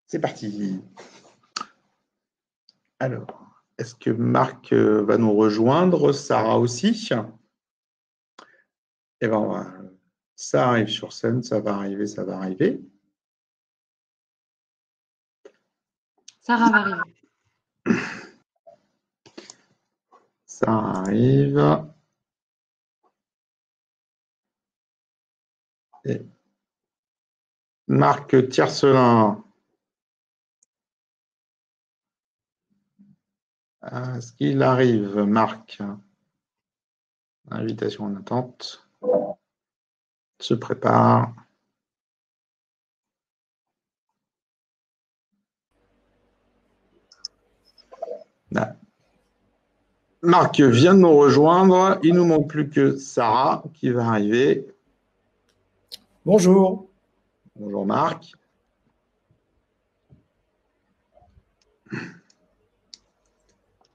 C'est parti. Alors, est-ce que Marc va nous rejoindre? Sarah aussi? Eh bien, ça arrive sur scène, ça va arriver, ça va arriver. Sarah va arriver. Ça arrive. Et Marc Tiercelin. Est-ce qu'il arrive, Marc? Invitation en attente. Se prépare. Là. Marc vient de nous rejoindre. Il ne nous manque plus que Sarah qui va arriver. Bonjour. Bonjour Marc.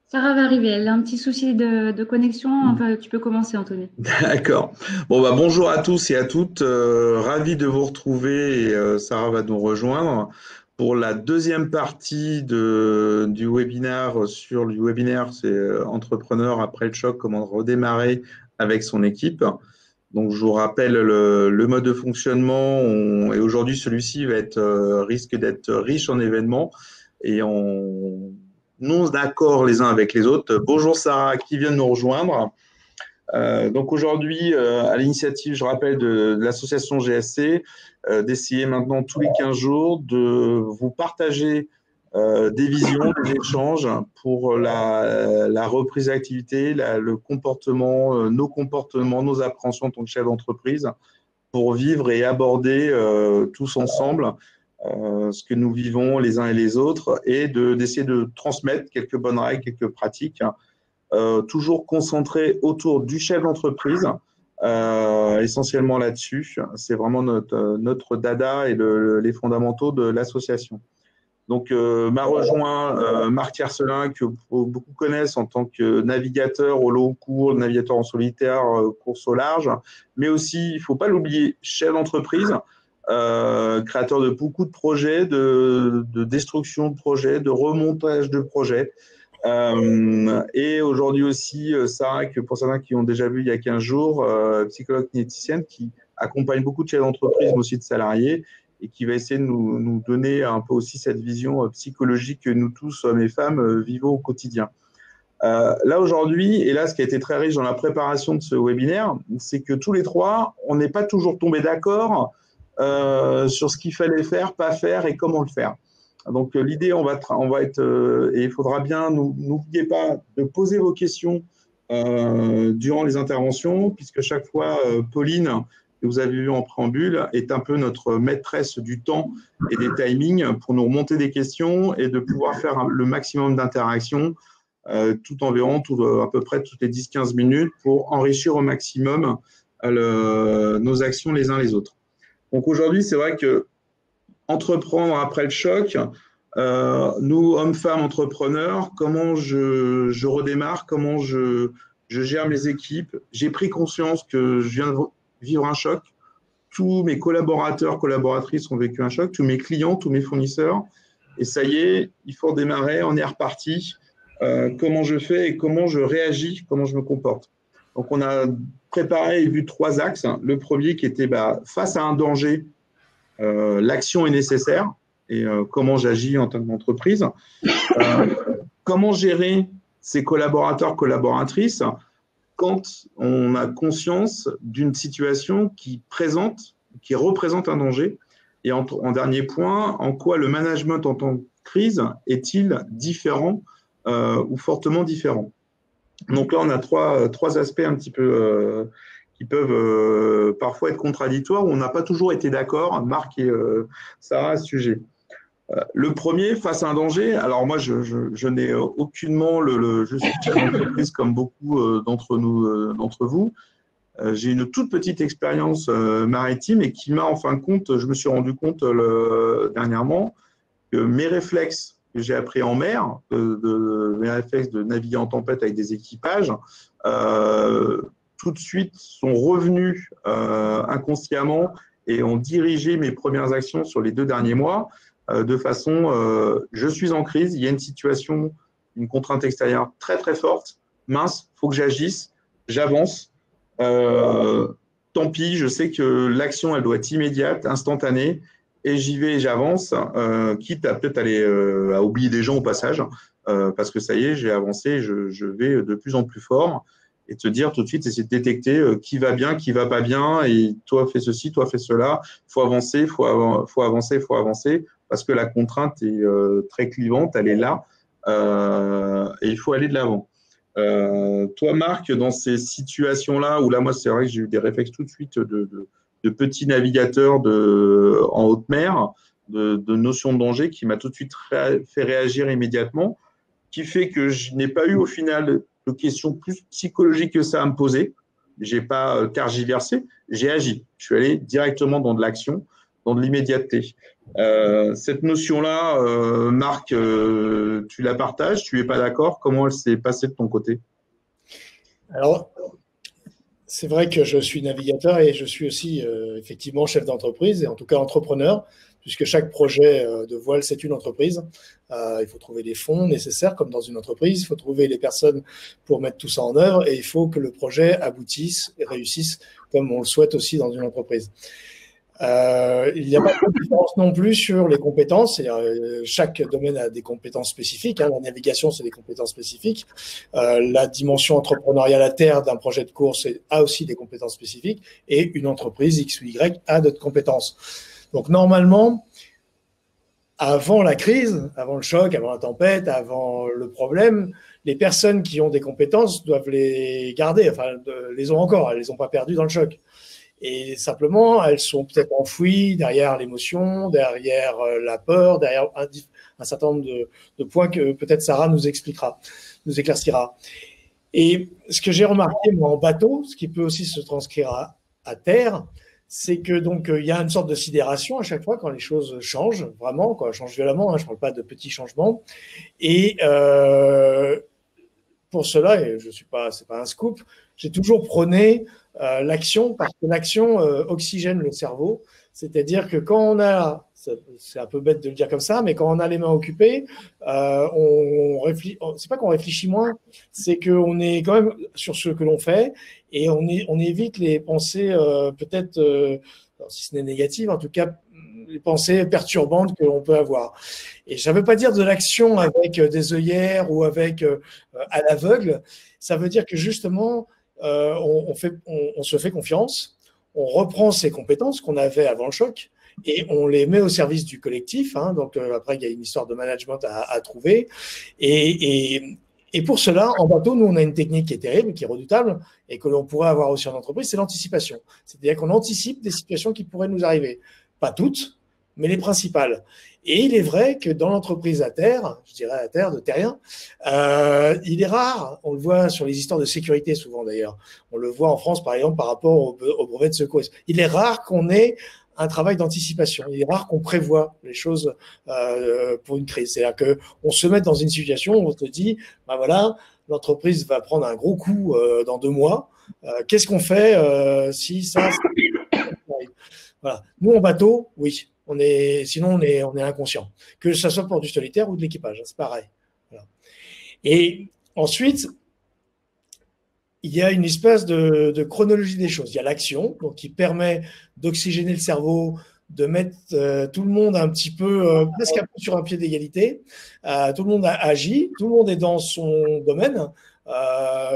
Sarah va arriver. Elle a un petit souci de connexion. Enfin, tu peux commencer, Anthony. D'accord. Bon, bonjour à tous et à toutes. Ravi de vous retrouver et Sarah va nous rejoindre pour la deuxième partie du webinaire c'est entrepreneur après le choc, comment redémarrer avec son équipe. Donc, je vous rappelle le mode de fonctionnement et aujourd'hui, celui-ci risque d'être riche en événements et en non d'accord les uns avec les autres. Bonjour Sarah, qui vient de nous rejoindre. Donc aujourd'hui, à l'initiative, je rappelle, de l'association GSC, d'essayer maintenant tous les 15 jours de vous partager des visions, des échanges pour la reprise d'activité, le comportement, nos comportements, nos appréhensions en tant que chef d'entreprise, pour vivre et aborder tous ensemble ce que nous vivons les uns et les autres et d'essayer de transmettre quelques bonnes règles, quelques pratiques, toujours concentré autour du chef d'entreprise, essentiellement là-dessus. C'est vraiment notre dada et les fondamentaux de l'association. Donc, m'a rejoint Marc Tiercelin, que beaucoup connaissent en tant que navigateur au long cours, navigateur en solitaire, course au large, mais aussi, il ne faut pas l'oublier, chef d'entreprise, créateur de beaucoup de projets, de destruction de projets, de remontage de projets. Et aujourd'hui aussi, Sarah, que pour certains qui ont déjà vu il y a 15 jours, psychologue kinéticienne qui accompagne beaucoup de chefs d'entreprise, mais aussi de salariés, et qui va essayer de nous donner un peu aussi cette vision psychologique que nous tous, hommes et femmes, vivons au quotidien. Là aujourd'hui, et là ce qui a été très riche dans la préparation de ce webinaire, c'est que tous les trois, on n'est pas toujours tombé d'accord sur ce qu'il fallait faire, pas faire et comment le faire. Donc l'idée, on va être, et il faudra bien, n'oubliez pas de poser vos questions durant les interventions, puisque chaque fois, Pauline, que vous avez vu en préambule, est un peu notre maîtresse du temps et des timings pour nous remonter des questions et de pouvoir faire le maximum d'interactions tout environ à peu près toutes les 10-15 minutes pour enrichir au maximum nos actions les uns les autres. Donc aujourd'hui, c'est vrai que entreprendre après le choc, nous, hommes-femmes entrepreneurs, comment je redémarre, comment je gère mes équipes. J'ai pris conscience que je viens de vivre un choc. Tous mes collaborateurs, collaboratrices ont vécu un choc, tous mes clients, tous mes fournisseurs. Et ça y est, il faut redémarrer, on est reparti. Comment je fais et comment je réagis, comment je me comporte. Donc, on a préparé et vu 3 axes. Le premier qui était face à un danger, l'action est nécessaire et comment j'agis en tant qu'entreprise. Comment gérer ses collaborateurs, collaboratrices quand on a conscience d'une situation qui représente un danger. Et en dernier point, en quoi le management en temps de crise est-il différent ou fortement différent. Donc là, on a trois aspects un petit peu qui peuvent parfois être contradictoires, où on n'a pas toujours été d'accord, Marc et Sarah, à ce sujet. Le premier, face à un danger, alors moi, je n'ai aucunement je suis chef d'entreprise comme beaucoup d'entre vous. J'ai une toute petite expérience maritime et qui m'a, en fin de compte, je me suis rendu compte dernièrement que mes réflexes que j'ai appris en mer, mes réflexes de naviguer en tempête avec des équipages, tout de suite sont revenus inconsciemment et ont dirigé mes premières actions sur les 2 derniers mois. de façon, je suis en crise, il y a une situation, une contrainte extérieure très très forte, mince, il faut que j'agisse, j'avance. Tant pis, je sais que l'action, elle doit être immédiate, instantanée, et j'y vais et j'avance, quitte à peut-être aller à oublier des gens au passage, parce que ça y est, j'ai avancé, je vais de plus en plus fort, et te dire tout de suite, essayer de détecter qui va bien, qui va pas bien, et toi fais ceci, toi fais cela, faut avancer, faut avancer, faut avancer, parce que la contrainte est très clivante, elle est là, et il faut aller de l'avant. Toi, Marc, dans ces situations-là, où là, moi, c'est vrai que j'ai eu des réflexes tout de suite de petits navigateurs en haute mer, de notions de danger qui m'a tout de suite fait réagir immédiatement, qui fait que je n'ai pas eu au final de questions plus psychologiques que ça à me poser. J'ai pas tergiversé, j'ai agi. Je suis allé directement dans de l'action, dans de l'immédiateté. Cette notion-là, Marc, tu la partages, tu es pas d'accord? Comment elle s'est passée de ton côté? Alors, c'est vrai que je suis navigateur et je suis aussi effectivement chef d'entreprise et en tout cas entrepreneur, puisque chaque projet de voile, c'est une entreprise. Il faut trouver les fonds nécessaires comme dans une entreprise, il faut trouver les personnes pour mettre tout ça en œuvre et il faut que le projet aboutisse et réussisse comme on le souhaite aussi dans une entreprise. Il n'y a pas de différence non plus sur les compétences. Chaque domaine a des compétences spécifiques. La navigation, c'est des compétences spécifiques. La dimension entrepreneuriale à terre d'un projet de course a aussi des compétences spécifiques. Et une entreprise X ou Y a d'autres compétences. Donc normalement, avant la crise, avant le choc, avant la tempête, avant le problème, les personnes qui ont des compétences doivent les garder. Enfin, les ont encore. Elles les ont pas perdues dans le choc. Et simplement, elles sont peut-être enfouies derrière l'émotion, derrière la peur, derrière un certain nombre de points que peut-être Sarah nous expliquera, nous éclaircira. Et ce que j'ai remarqué, moi, en bateau, ce qui peut aussi se transcrire à terre, c'est que donc il y a une sorte de sidération à chaque fois quand les choses changent, vraiment, quand elles changent violemment, je ne parle pas de petits changements. Et pour cela, et c'est pas un scoop, j'ai toujours prôné l'action parce que l'action oxygène le cerveau. C'est-à-dire que quand on a, c'est un peu bête de le dire comme ça, mais quand on a les mains occupées, c'est pas qu'on réfléchit moins, c'est qu'on est quand même sur ce que l'on fait et on évite les pensées peut-être, si ce n'est négatives, en tout cas les pensées perturbantes que l'on peut avoir. Et ça ne veut pas dire de l'action avec des œillères ou avec à l'aveugle. Ça veut dire que justement, on se fait confiance, on reprend ses compétences qu'on avait avant le choc et on les met au service du collectif. Donc après, il y a une histoire de management à trouver. Et pour cela, en bateau, nous, on a une technique qui est terrible, qui est redoutable et que l'on pourrait avoir aussi en entreprise, c'est l'anticipation. C'est-à-dire qu'on anticipe des situations qui pourraient nous arriver. Pas toutes, mais les principales. Et il est vrai que dans l'entreprise à terre, je dirais à terre, de terrien, il est rare, on le voit sur les histoires de sécurité souvent d'ailleurs, on le voit en France par exemple par rapport au brevet de secours. Il est rare qu'on ait un travail d'anticipation, il est rare qu'on prévoit les choses pour une crise. C'est-à-dire qu'on se met dans une situation où on se dit, ben voilà, l'entreprise va prendre un gros coup dans 2 mois, qu'est-ce qu'on fait si ça arrive? Voilà. Nous, en bateau, oui. Sinon, on est inconscient. Que ce soit pour du solitaire ou de l'équipage, c'est pareil. Voilà. Et ensuite, il y a une espèce de chronologie des choses. Il y a l'action, donc qui permet d'oxygéner le cerveau, de mettre tout le monde un petit peu, presque un peu sur un pied d'égalité. Tout le monde agit, tout le monde est dans son domaine.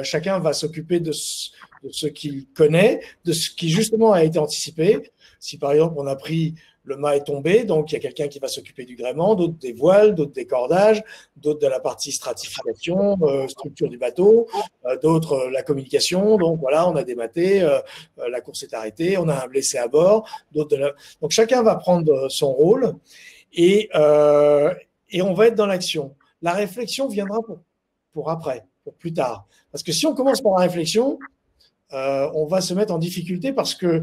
Chacun va s'occuper de ce qu'il connaît, de ce qui justement a été anticipé. Si par exemple on a pris le mât est tombé, donc il y a quelqu'un qui va s'occuper du gréement, d'autres des voiles, d'autres des cordages, d'autres de la partie stratification, structure du bateau, d'autres la communication. Donc voilà, on a dématé, la course est arrêtée, on a un blessé à bord. Donc chacun va prendre son rôle et on va être dans l'action. La réflexion viendra pour après, pour plus tard. Parce que si on commence par la réflexion, on va se mettre en difficulté parce que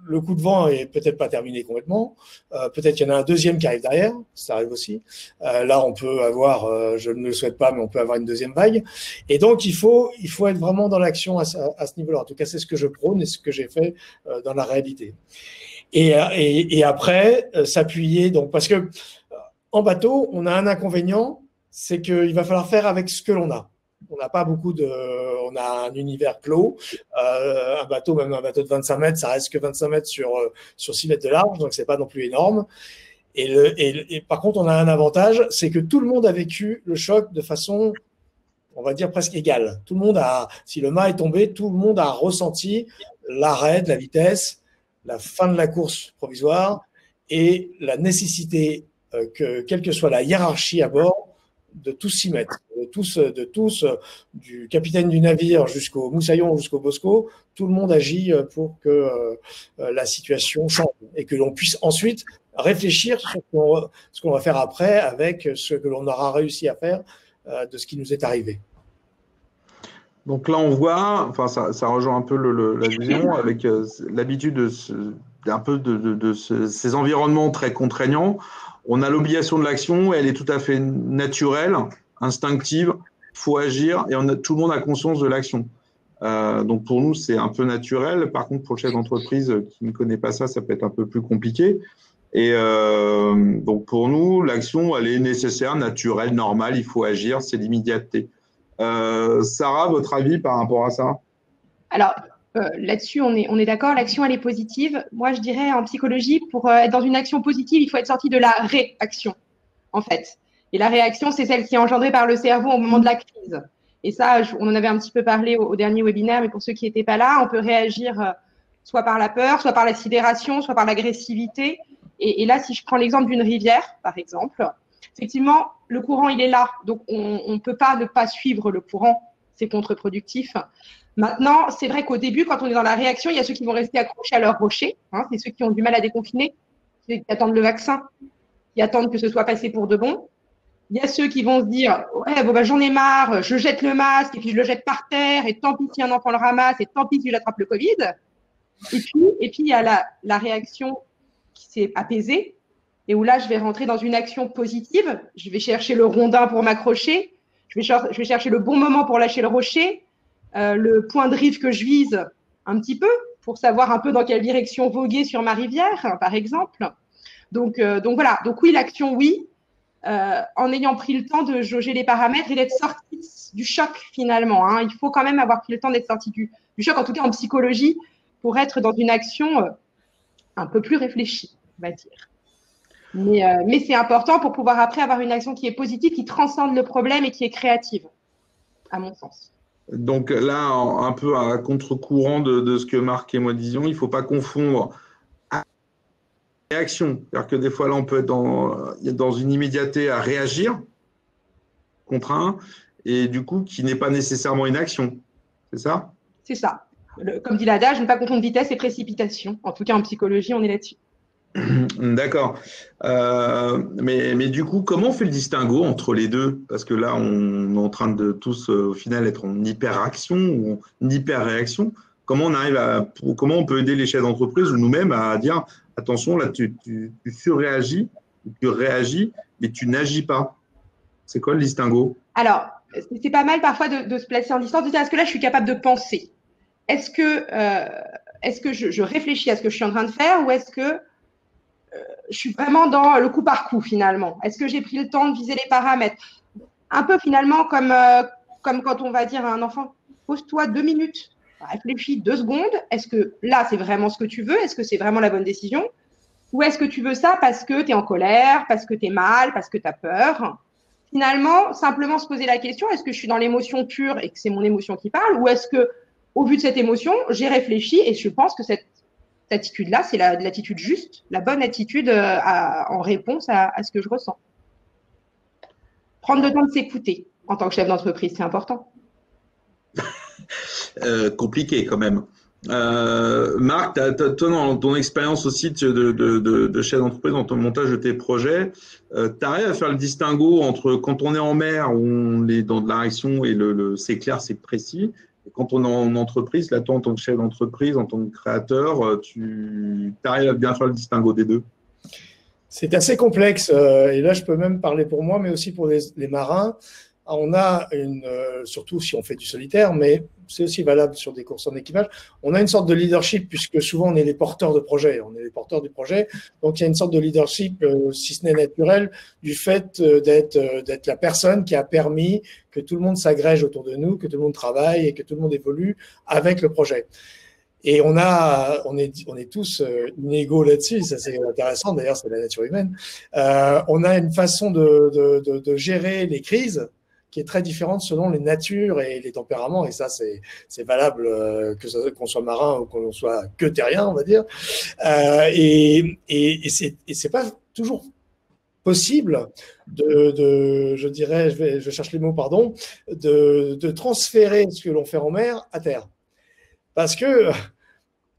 le coup de vent est peut-être pas terminé complètement. Peut-être qu'il y en a un deuxième qui arrive derrière. Ça arrive aussi. Là, on peut avoir, je ne le souhaite pas, mais on peut avoir une deuxième vague. Et donc, il faut être vraiment dans l'action à ce niveau-là. En tout cas, c'est ce que je prône et ce que j'ai fait dans la réalité. Et après, s'appuyer. Donc, parce que en bateau, on a un inconvénient, c'est qu'il va falloir faire avec ce que l'on a. On n'a pas beaucoup de, on a un univers clos. Un bateau, même un bateau de 25 mètres, ça reste que 25 mètres sur 6 mètres de large, donc c'est pas non plus énorme. Et par contre, on a un avantage, c'est que tout le monde a vécu le choc de façon, on va dire, presque égale. Tout le monde a, si le mât est tombé, tout le monde a ressenti l'arrêt de la vitesse, la fin de la course provisoire et la nécessité que, quelle que soit la hiérarchie à bord, de tous s'y mettre, de tous, du capitaine du navire jusqu'au moussaillon, jusqu'au bosco, tout le monde agit pour que la situation change et que l'on puisse ensuite réfléchir sur ce qu'on va faire après avec ce que l'on aura réussi à faire de ce qui nous est arrivé. Donc là, on voit, enfin, ça rejoint un peu la vision avec l'habitude d'un peu de ces environnements très contraignants. On a l'obligation de l'action, elle est tout à fait naturelle, instinctive, il faut agir et tout le monde a conscience de l'action. Donc pour nous, c'est un peu naturel. Par contre, pour le chef d'entreprise qui ne connaît pas ça, ça peut être un peu plus compliqué. Et donc pour nous, l'action, elle est nécessaire, naturelle, normale, il faut agir, c'est l'immédiateté. Sarah, votre avis par rapport à ça? Alors, là-dessus, on est d'accord, l'action, elle est positive. Moi, je dirais en psychologie, pour être dans une action positive, il faut être sorti de la réaction, en fait. Et la réaction, c'est celle qui est engendrée par le cerveau au moment de la crise. Et ça, on en avait un petit peu parlé au dernier webinaire, mais pour ceux qui n'étaient pas là, on peut réagir soit par la peur, soit par la sidération, soit par l'agressivité. Et là, si je prends l'exemple d'une rivière, par exemple, effectivement, le courant, il est là. Donc, on ne peut pas ne pas suivre le courant. C'est contre-productif. Maintenant, c'est vrai qu'au début, quand on est dans la réaction, il y a ceux qui vont rester accrochés à leur rocher. Hein, c'est ceux qui ont du mal à déconfiner, ceux qui attendent le vaccin, qui attendent que ce soit passé pour de bon. Il y a ceux qui vont se dire « Ouais, bon, bah, j'en ai marre, je jette le masque et puis je le jette par terre et tant pis si un enfant le ramasse et tant pis si j'attrape le Covid. » Et puis, il y a la réaction qui s'est apaisée et où là, je vais rentrer dans une action positive. Je vais chercher le rondin pour m'accrocher. Je vais chercher le bon moment pour lâcher le rocher. Le point de rive que je vise un petit peu pour savoir un peu dans quelle direction voguer sur ma rivière, par exemple. Donc voilà. Donc oui, l'action, oui, en ayant pris le temps de jauger les paramètres et d'être sorti du choc finalement. Hein. Il faut quand même avoir pris le temps d'être sorti du choc, en tout cas en psychologie, pour être dans une action un peu plus réfléchie, on va dire. Mais c'est important pour pouvoir après avoir une action qui est positive, qui transcende le problème et qui est créative, à mon sens. Donc là, un peu à contre-courant de ce que Marc et moi disions, il ne faut pas confondre réaction. C'est-à-dire que des fois, là, on peut être dans une immédiateté à réagir contre un, et du coup, qui n'est pas nécessairement une action. C'est ça? C'est ça. Comme dit l'adage, ne pas confondre vitesse et précipitation. En tout cas, en psychologie, on est là-dessus. D'accord. Mais du coup, comment on fait le distinguo entre les deux? Parce que là, on est en train de tous, au final, être en hyper-action ou en hyper-réaction. Comment on peut aider les chefs d'entreprise ou nous-mêmes à dire attention, là, tu surréagis, tu réagis, mais tu n'agis pas. C'est quoi le distinguo? Alors, c'est pas mal parfois de se placer en distance, de dire est-ce que là, je suis capable de penser? Est-ce que je réfléchis à ce que je suis en train de faire ou est-ce que je suis vraiment dans le coup par coup finalement? Est-ce que j'ai pris le temps de viser les paramètres? Un peu finalement comme quand on va dire à un enfant, pose-toi 2 minutes, réfléchis 2 secondes. Est-ce que là, c'est vraiment ce que tu veux? Est-ce que c'est vraiment la bonne décision? Ou est-ce que tu veux ça parce que tu es en colère, parce que tu es mal, parce que tu as peur? Finalement, simplement se poser la question, est-ce que je suis dans l'émotion pure et que c'est mon émotion qui parle? Ou est-ce que, au vu de cette émotion, j'ai réfléchi et je pense que cette attitude-là, c'est l'attitude juste, la bonne attitude en réponse à ce que je ressens. Prendre le temps de s'écouter en tant que chef d'entreprise, c'est important. Compliqué quand même. Marc, toi, dans ton expérience aussi de chef d'entreprise, dans ton montage de tes projets, tu arrives à faire le distinguo entre quand on est en mer, où on est dans de la réaction et c'est clair, c'est précis, et quand on est en entreprise, là, toi, en tant que chef d'entreprise, en tant que créateur, tu arrives à bien faire le distinguo des deux? C'est assez complexe, et là, je peux même parler pour moi, mais aussi pour les marins. on a surtout si on fait du solitaire, mais c'est aussi valable sur des courses en équipage, on a une sorte de leadership puisque souvent on est les porteurs de projet, on est les porteurs du projet. Donc il y a une sorte de leadership, si ce n'est naturel, du fait d'être la personne qui a permis que tout le monde s'agrège autour de nous, que tout le monde travaille et que tout le monde évolue avec le projet. Et on est tous inégaux là-dessus, ça c'est intéressant, d'ailleurs c'est la nature humaine. On a une façon de gérer les crises qui est très différente selon les natures et les tempéraments, et ça c'est valable qu'on soit marin ou qu'on soit que terrien, on va dire. Et c'est pas toujours possible je dirais, je cherche les mots, pardon, de transférer ce que l'on fait en mer à terre. Parce que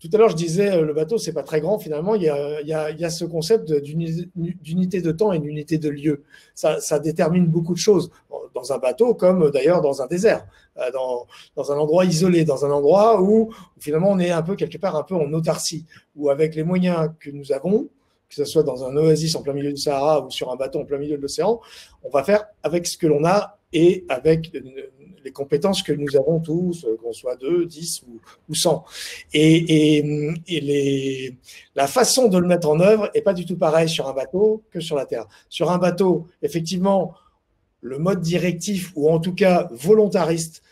tout à l'heure, je disais, le bateau, c'est pas très grand. Finalement, il y a ce concept d'unité de temps et d'unité de lieu. Ça détermine beaucoup de choses dans un bateau, comme d'ailleurs dans un désert, dans un endroit isolé, dans un endroit où finalement on est quelque part un peu en autarcie, où avec les moyens que nous avons, que ce soit dans un oasis en plein milieu du Sahara ou sur un bateau en plein milieu de l'océan, on va faire avec ce que l'on a et avec les compétences que nous avons tous, qu'on soit 2, 10 ou 100. La façon de le mettre en œuvre n'est pas du tout pareil sur un bateau que sur la terre. Sur un bateau, effectivement, le mode directif, ou en tout cas volontariste,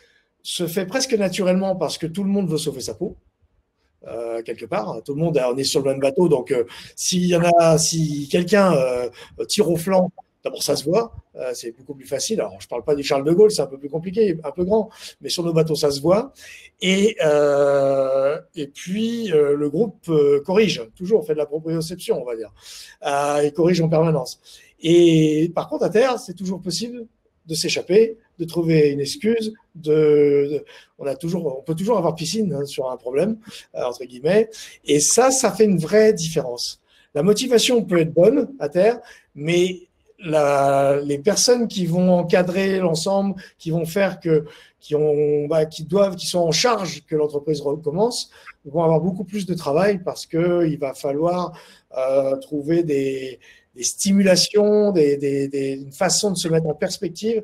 se fait presque naturellement parce que tout le monde veut sauver sa peau. Quelque part, tout le monde, on est sur le même bateau, donc si quelqu'un tire au flanc, d'abord ça se voit, c'est beaucoup plus facile. Alors je parle pas du Charles de Gaulle, c'est un peu plus compliqué, un peu grand, mais sur nos bateaux ça se voit. Et puis le groupe corrige, toujours fait de la proprioception, on va dire, il corrige en permanence. Et par contre à terre, c'est toujours possible de s'échapper, de trouver une excuse, on peut toujours avoir piscine sur un problème, entre guillemets, et ça fait une vraie différence. La motivation peut être bonne à terre, mais les personnes qui vont encadrer l'ensemble, qui vont faire qui sont en charge que l'entreprise recommence, vont avoir beaucoup plus de travail parce qu'il va falloir trouver des stimulations, une façon de se mettre en perspective,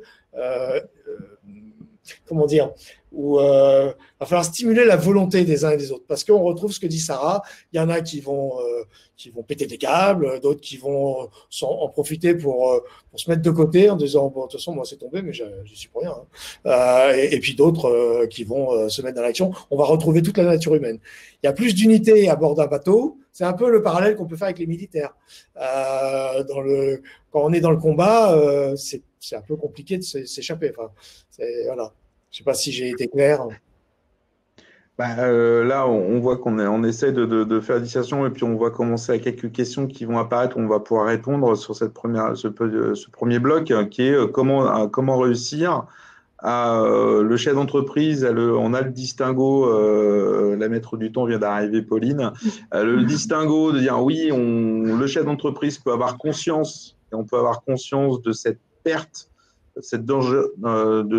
comment dire, où il va falloir stimuler la volonté des uns et des autres. Parce qu'on retrouve ce que dit Sarah, il y en a qui vont péter des câbles, d'autres qui vont en profiter pour se mettre de côté en disant, bon, de toute façon, moi c'est tombé, mais je suis pour rien. Et puis d'autres qui vont se mettre dans l'action. On va retrouver toute la nature humaine. Il y a plus d'unité à bord d'un bateau. C'est un peu le parallèle qu'on peut faire avec les militaires. Quand on est dans le combat, c'est un peu compliqué de s'échapper. Enfin, voilà. Je ne sais pas si j'ai été clair. Là, on voit qu'on essaie de faire la dissertation et puis on va commencer à quelques questions qui vont apparaître. On va pouvoir répondre sur ce premier bloc qui est comment réussir le chef d'entreprise. On a le distinguo, la maître du temps vient d'arriver, Pauline. Le distinguo de dire oui, le chef d'entreprise peut avoir conscience, et on peut avoir conscience de cette perte, de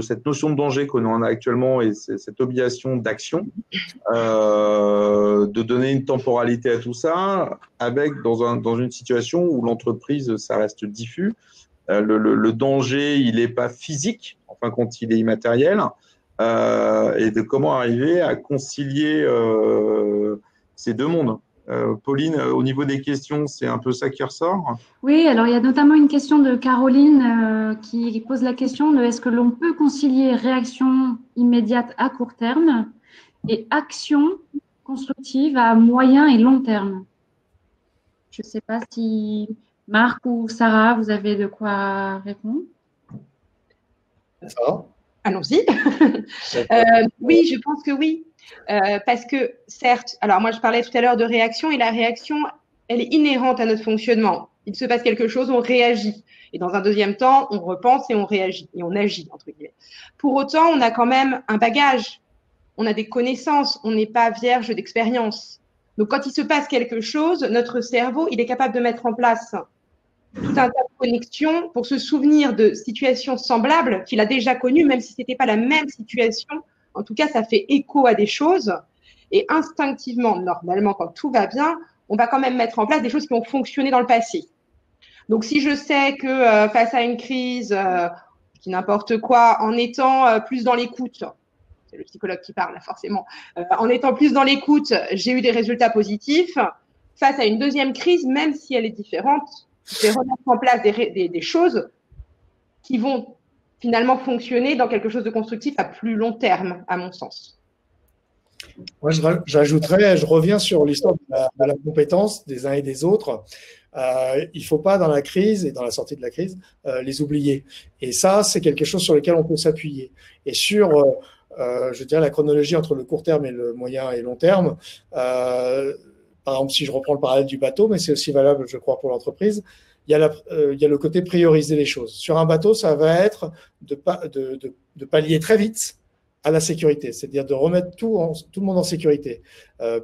cette notion de danger qu'on en a actuellement et cette obligation d'action, de donner une temporalité à tout ça, avec dans une situation où l'entreprise, ça reste diffus, le danger, il n'est pas physique, enfin quand il est immatériel, et de comment arriver à concilier ces deux mondes. Pauline, au niveau des questions, c'est un peu ça qui ressort? Oui, alors il y a notamment une question de Caroline qui pose la question de est-ce que l'on peut concilier réaction immédiate à court terme et action constructive à moyen et long terme? Je ne sais pas si Marc ou Sarah, vous avez de quoi répondre. Sarah ? Allons-y. Oui, je pense que oui. Parce que certes, alors moi je parlais tout à l'heure de réaction et la réaction, elle est inhérente à notre fonctionnement. Il se passe quelque chose, on réagit. Et dans un deuxième temps, on repense et on réagit et on agit, entre guillemets. Pour autant, on a quand même un bagage, on a des connaissances, on n'est pas vierge d'expérience. Donc quand il se passe quelque chose, notre cerveau, il est capable de mettre en place tout un tas de connexions pour se souvenir de situations semblables qu'il a déjà connues, même si ce n'était pas la même situation. En tout cas, ça fait écho à des choses. Et instinctivement, normalement, quand tout va bien, on va quand même mettre en place des choses qui ont fonctionné dans le passé. Donc, si je sais que face à une crise dis n'importe quoi, en étant plus dans l'écoute, c'est le psychologue qui parle là, forcément, en étant plus dans l'écoute, j'ai eu des résultats positifs. Face à une deuxième crise, même si elle est différente, je vais remettre en place des choses qui vont finalement fonctionner dans quelque chose de constructif à plus long terme, à mon sens. Moi, j'ajouterais, je reviens sur l'histoire de la compétence des uns et des autres. Il ne faut pas, dans la crise et dans la sortie de la crise, les oublier. Et ça, c'est quelque chose sur lequel on peut s'appuyer. Et sur, je dirais, la chronologie entre le court terme et le moyen et long terme, par exemple, si je reprends le parallèle du bateau, mais c'est aussi valable, je crois, pour l'entreprise, il y a le côté prioriser les choses. Sur un bateau, ça va être de pallier très vite à la sécurité, c'est-à-dire de remettre tout le monde en sécurité,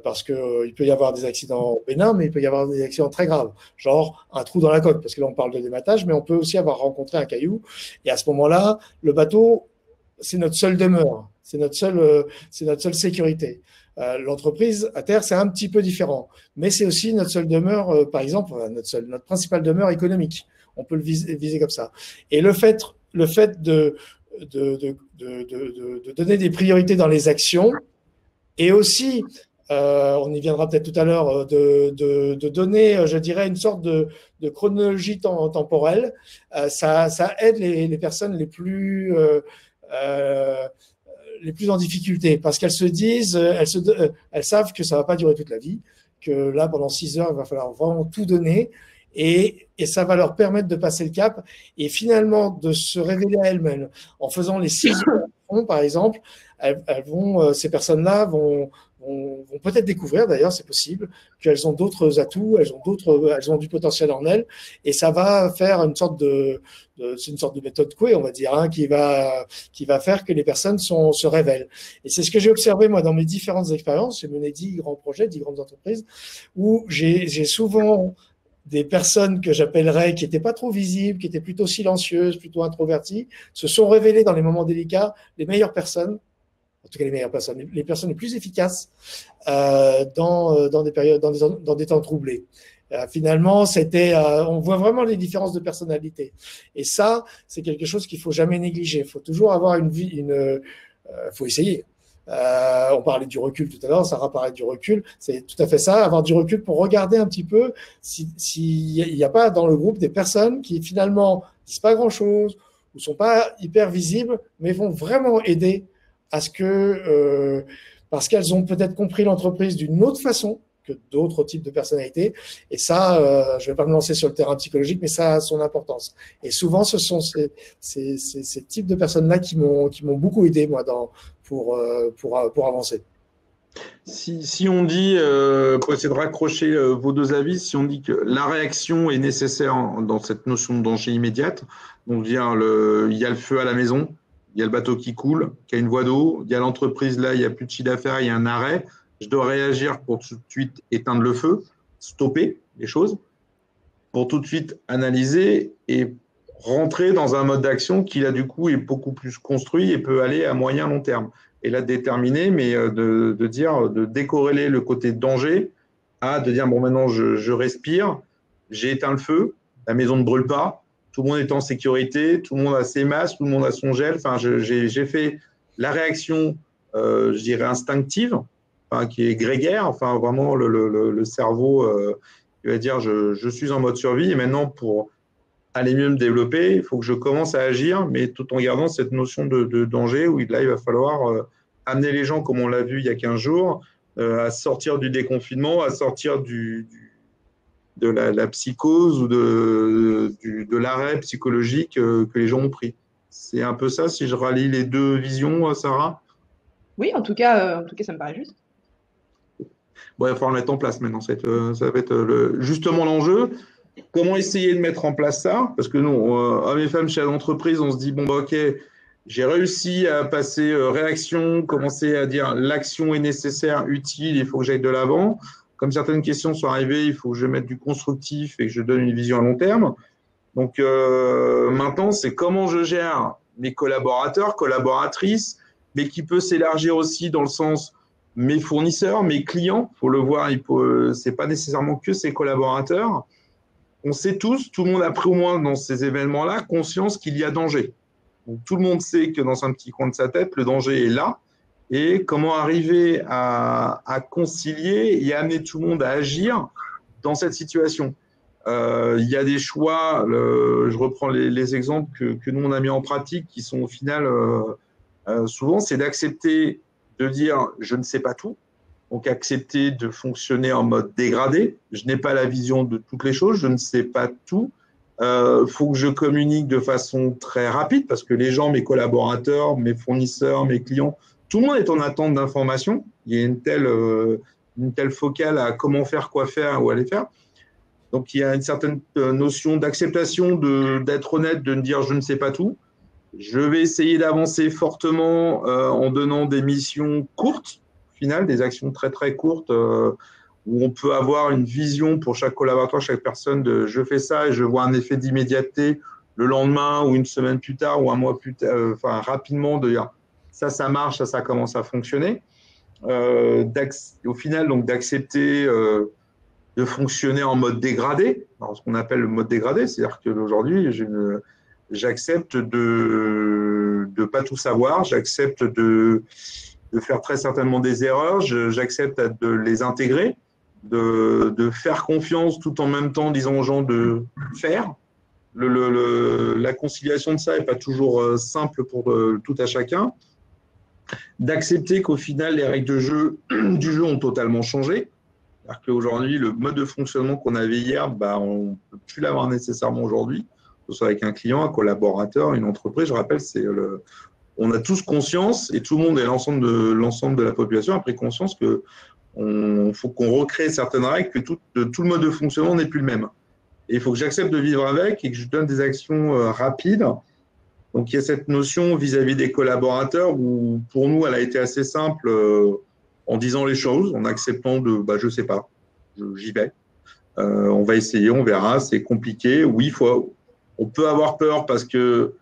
parce que il peut y avoir des accidents bénins, mais il peut y avoir des accidents très graves, genre un trou dans la coque, parce que là on parle de dématage, mais on peut aussi avoir rencontré un caillou, et à ce moment-là, le bateau, c'est notre seule demeure, c'est notre seule sécurité. L'entreprise à terre, c'est un petit peu différent, mais c'est aussi notre seule demeure, par exemple, notre principale demeure économique. On peut le viser comme ça. Et le fait de donner des priorités dans les actions et aussi, on y viendra peut-être tout à l'heure, de donner, je dirais, une sorte de chronologie temporelle, ça aide les personnes les plus en difficulté, parce qu'elles se disent, elles savent que ça va pas durer toute la vie, que là, pendant 6 heures, il va falloir vraiment tout donner, et ça va leur permettre de passer le cap, et finalement de se révéler à elles-mêmes. En faisant les 6 heures, par exemple, ces personnes-là vont peut-être découvrir, d'ailleurs, c'est possible, qu'elles ont d'autres atouts, elles ont du potentiel en elles, et ça va faire c'est une sorte de méthode Coué, on va dire, hein, qui va faire que les personnes se révèlent. Et c'est ce que j'ai observé, moi, dans mes différentes expériences. J'ai mené 10 grands projets, 10 grandes entreprises, où j'ai souvent des personnes que j'appellerais qui n'étaient pas trop visibles, qui étaient plutôt silencieuses, plutôt introverties, se sont révélées dans les moments délicats les meilleures personnes, en tout cas les meilleures personnes, les personnes les plus efficaces dans des périodes, dans des temps troublés. Finalement, on voit vraiment les différences de personnalité. Et ça, c'est quelque chose qu'il faut jamais négliger. Il faut toujours avoir faut essayer. On parlait du recul tout à l'heure, ça rapparaît du recul, c'est tout à fait ça, avoir du recul pour regarder un petit peu s'il n'y a pas dans le groupe des personnes qui finalement disent pas grand-chose ou sont pas hyper visibles, mais vont vraiment aider à ce que, parce qu'elles ont peut-être compris l'entreprise d'une autre façon que d'autres types de personnalités. Et ça, je ne vais pas me lancer sur le terrain psychologique, mais ça a son importance. Et souvent, ce sont ces types de personnes-là qui m'ont beaucoup aidé, moi, pour avancer. Si on dit, pour essayer de raccrocher vos deux avis, si on dit que la réaction est nécessaire dans cette notion de danger immédiate, donc il y a le feu à la maison, il y a le bateau qui coule, qui a une voie d'eau, il y a l'entreprise là, il n'y a plus de chiffre d'affaires, il y a un arrêt, je dois réagir pour tout de suite éteindre le feu, stopper les choses, pour tout de suite analyser et rentrer dans un mode d'action qui là du coup est beaucoup plus construit et peut aller à moyen long terme. Et là déterminer, mais de décorréler le côté danger de dire bon maintenant je respire, j'ai éteint le feu, la maison ne brûle pas, tout le monde est en sécurité, tout le monde a ses masques, tout le monde a son gel. Enfin, j'ai fait la réaction, je dirais instinctive, qui est grégaire. Enfin, vraiment le cerveau qui va dire je suis en mode survie et maintenant pour aller mieux me développer, il faut que je commence à agir, mais tout en gardant cette notion de danger où là il va falloir amener les gens, comme on l'a vu il y a 15 jours, à sortir du déconfinement, à sortir de la psychose ou de l'arrêt psychologique que les gens ont pris. C'est un peu ça, si je rallie les deux visions, Sarah? Oui, en tout cas, ça me paraît juste. Bon, il va falloir le mettre en place maintenant. Ça va être justement l'enjeu. Comment essayer de mettre en place ça? Parce que nous, hommes et femmes chez l'entreprise, on se dit, bon, ok, j'ai réussi à passer réaction, commencer à dire l'action est nécessaire, utile, il faut que j'aille de l'avant. Comme certaines questions sont arrivées, il faut que je mette du constructif et que je donne une vision à long terme. Donc maintenant, c'est comment je gère mes collaborateurs, collaboratrices, mais qui peut s'élargir aussi dans le sens mes fournisseurs, mes clients. Il faut le voir, ce n'est pas nécessairement que ses collaborateurs. On sait tous, tout le monde a pris au moins dans ces événements-là conscience qu'il y a danger. Donc, tout le monde sait que dans un petit coin de sa tête, le danger est là. Et comment arriver à concilier et à amener tout le monde à agir dans cette situation. Il y a des choix, je reprends les exemples que nous, on a mis en pratique, qui sont au final, souvent, c'est d'accepter de dire « je ne sais pas tout ». Donc, accepter de fonctionner en mode dégradé. Je n'ai pas la vision de toutes les choses, je ne sais pas tout. Faut que je communique de façon très rapide parce que les gens, mes collaborateurs, mes fournisseurs, mes clients, tout le monde est en attente d'informations. Il y a une telle focale à comment faire, quoi faire, où aller faire. Donc, il y a une certaine notion d'acceptation, d'être honnête, de me dire je ne sais pas tout. Je vais essayer d'avancer fortement en donnant des missions courtes, au final, des actions très, très courtes où on peut avoir une vision pour chaque collaborateur, chaque personne de je fais ça et je vois un effet d'immédiateté le lendemain ou une semaine plus tard ou un mois plus tard, enfin rapidement de dire ça marche, ça commence à fonctionner. Au final, donc d'accepter de fonctionner en mode dégradé, alors, ce qu'on appelle le mode dégradé, c'est-à-dire qu'aujourd'hui, j'accepte de ne pas tout savoir, j'accepte de faire très certainement des erreurs, j'accepte de les intégrer, de faire confiance tout en même temps disant aux gens de faire. La conciliation de ça n'est pas toujours simple pour tout à chacun. D'accepter qu'au final, les règles du jeu ont totalement changé. C'est-à-dire qu'aujourd'hui, le mode de fonctionnement qu'on avait hier, on ne peut plus l'avoir nécessairement aujourd'hui, que ce soit avec un client, un collaborateur, une entreprise. Je rappelle, on a tous conscience, et tout le monde et l'ensemble de la population a pris conscience qu'il faut qu'on recrée certaines règles, que tout le mode de fonctionnement n'est plus le même. Et il faut que j'accepte de vivre avec et que je donne des actions rapides. Donc, il y a cette notion vis-à-vis des collaborateurs où, pour nous, elle a été assez simple en disant les choses, en acceptant je ne sais pas, j'y vais. On va essayer, on verra, c'est compliqué. Oui, on peut avoir peur parce que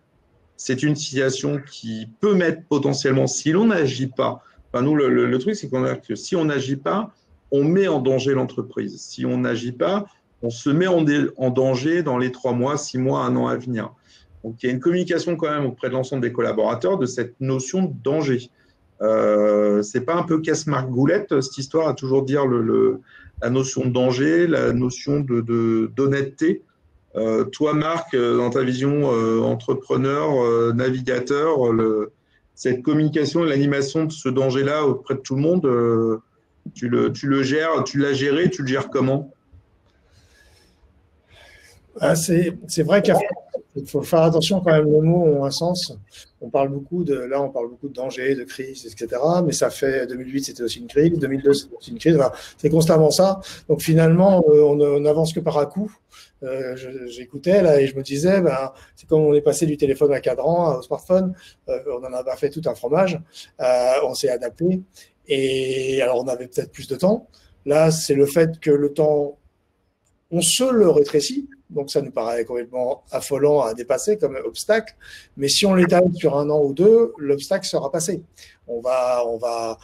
c'est une situation qui peut mettre potentiellement, si l'on n'agit pas, nous, le truc, c'est que si on n'agit pas, on met en danger l'entreprise. Si on n'agit pas, on se met en danger dans les 3 mois, 6 mois, 1 an à venir. Donc, il y a une communication quand même auprès de l'ensemble des collaborateurs de cette notion de danger. C'est pas un peu casse-margoulette, cette histoire, à toujours dire la notion de danger, la notion d'honnêteté. Toi, Marc, dans ta vision entrepreneur, navigateur, cette communication et l'animation de ce danger-là auprès de tout le monde, tu le gères, tu l'as géré, tu le gères comment? C'est vrai qu'il faut faire attention quand même, les mots ont un sens. On parle beaucoup de danger, de crise, etc. Mais ça fait 2008, c'était aussi une crise, 2002, c'était aussi une crise. Enfin, c'est constamment ça. Donc finalement, on n'avance que par à coup. J'écoutais là et je me disais, c'est comme on est passé du téléphone à cadran au smartphone. On en a pas fait tout un fromage. On s'est adapté. Et alors, on avait peut-être plus de temps. Là, c'est le fait que le temps, on se le rétrécit. Donc, ça nous paraît complètement affolant à dépasser comme obstacle. Mais si on l'étale sur 1 an ou 2, l'obstacle sera passé. On va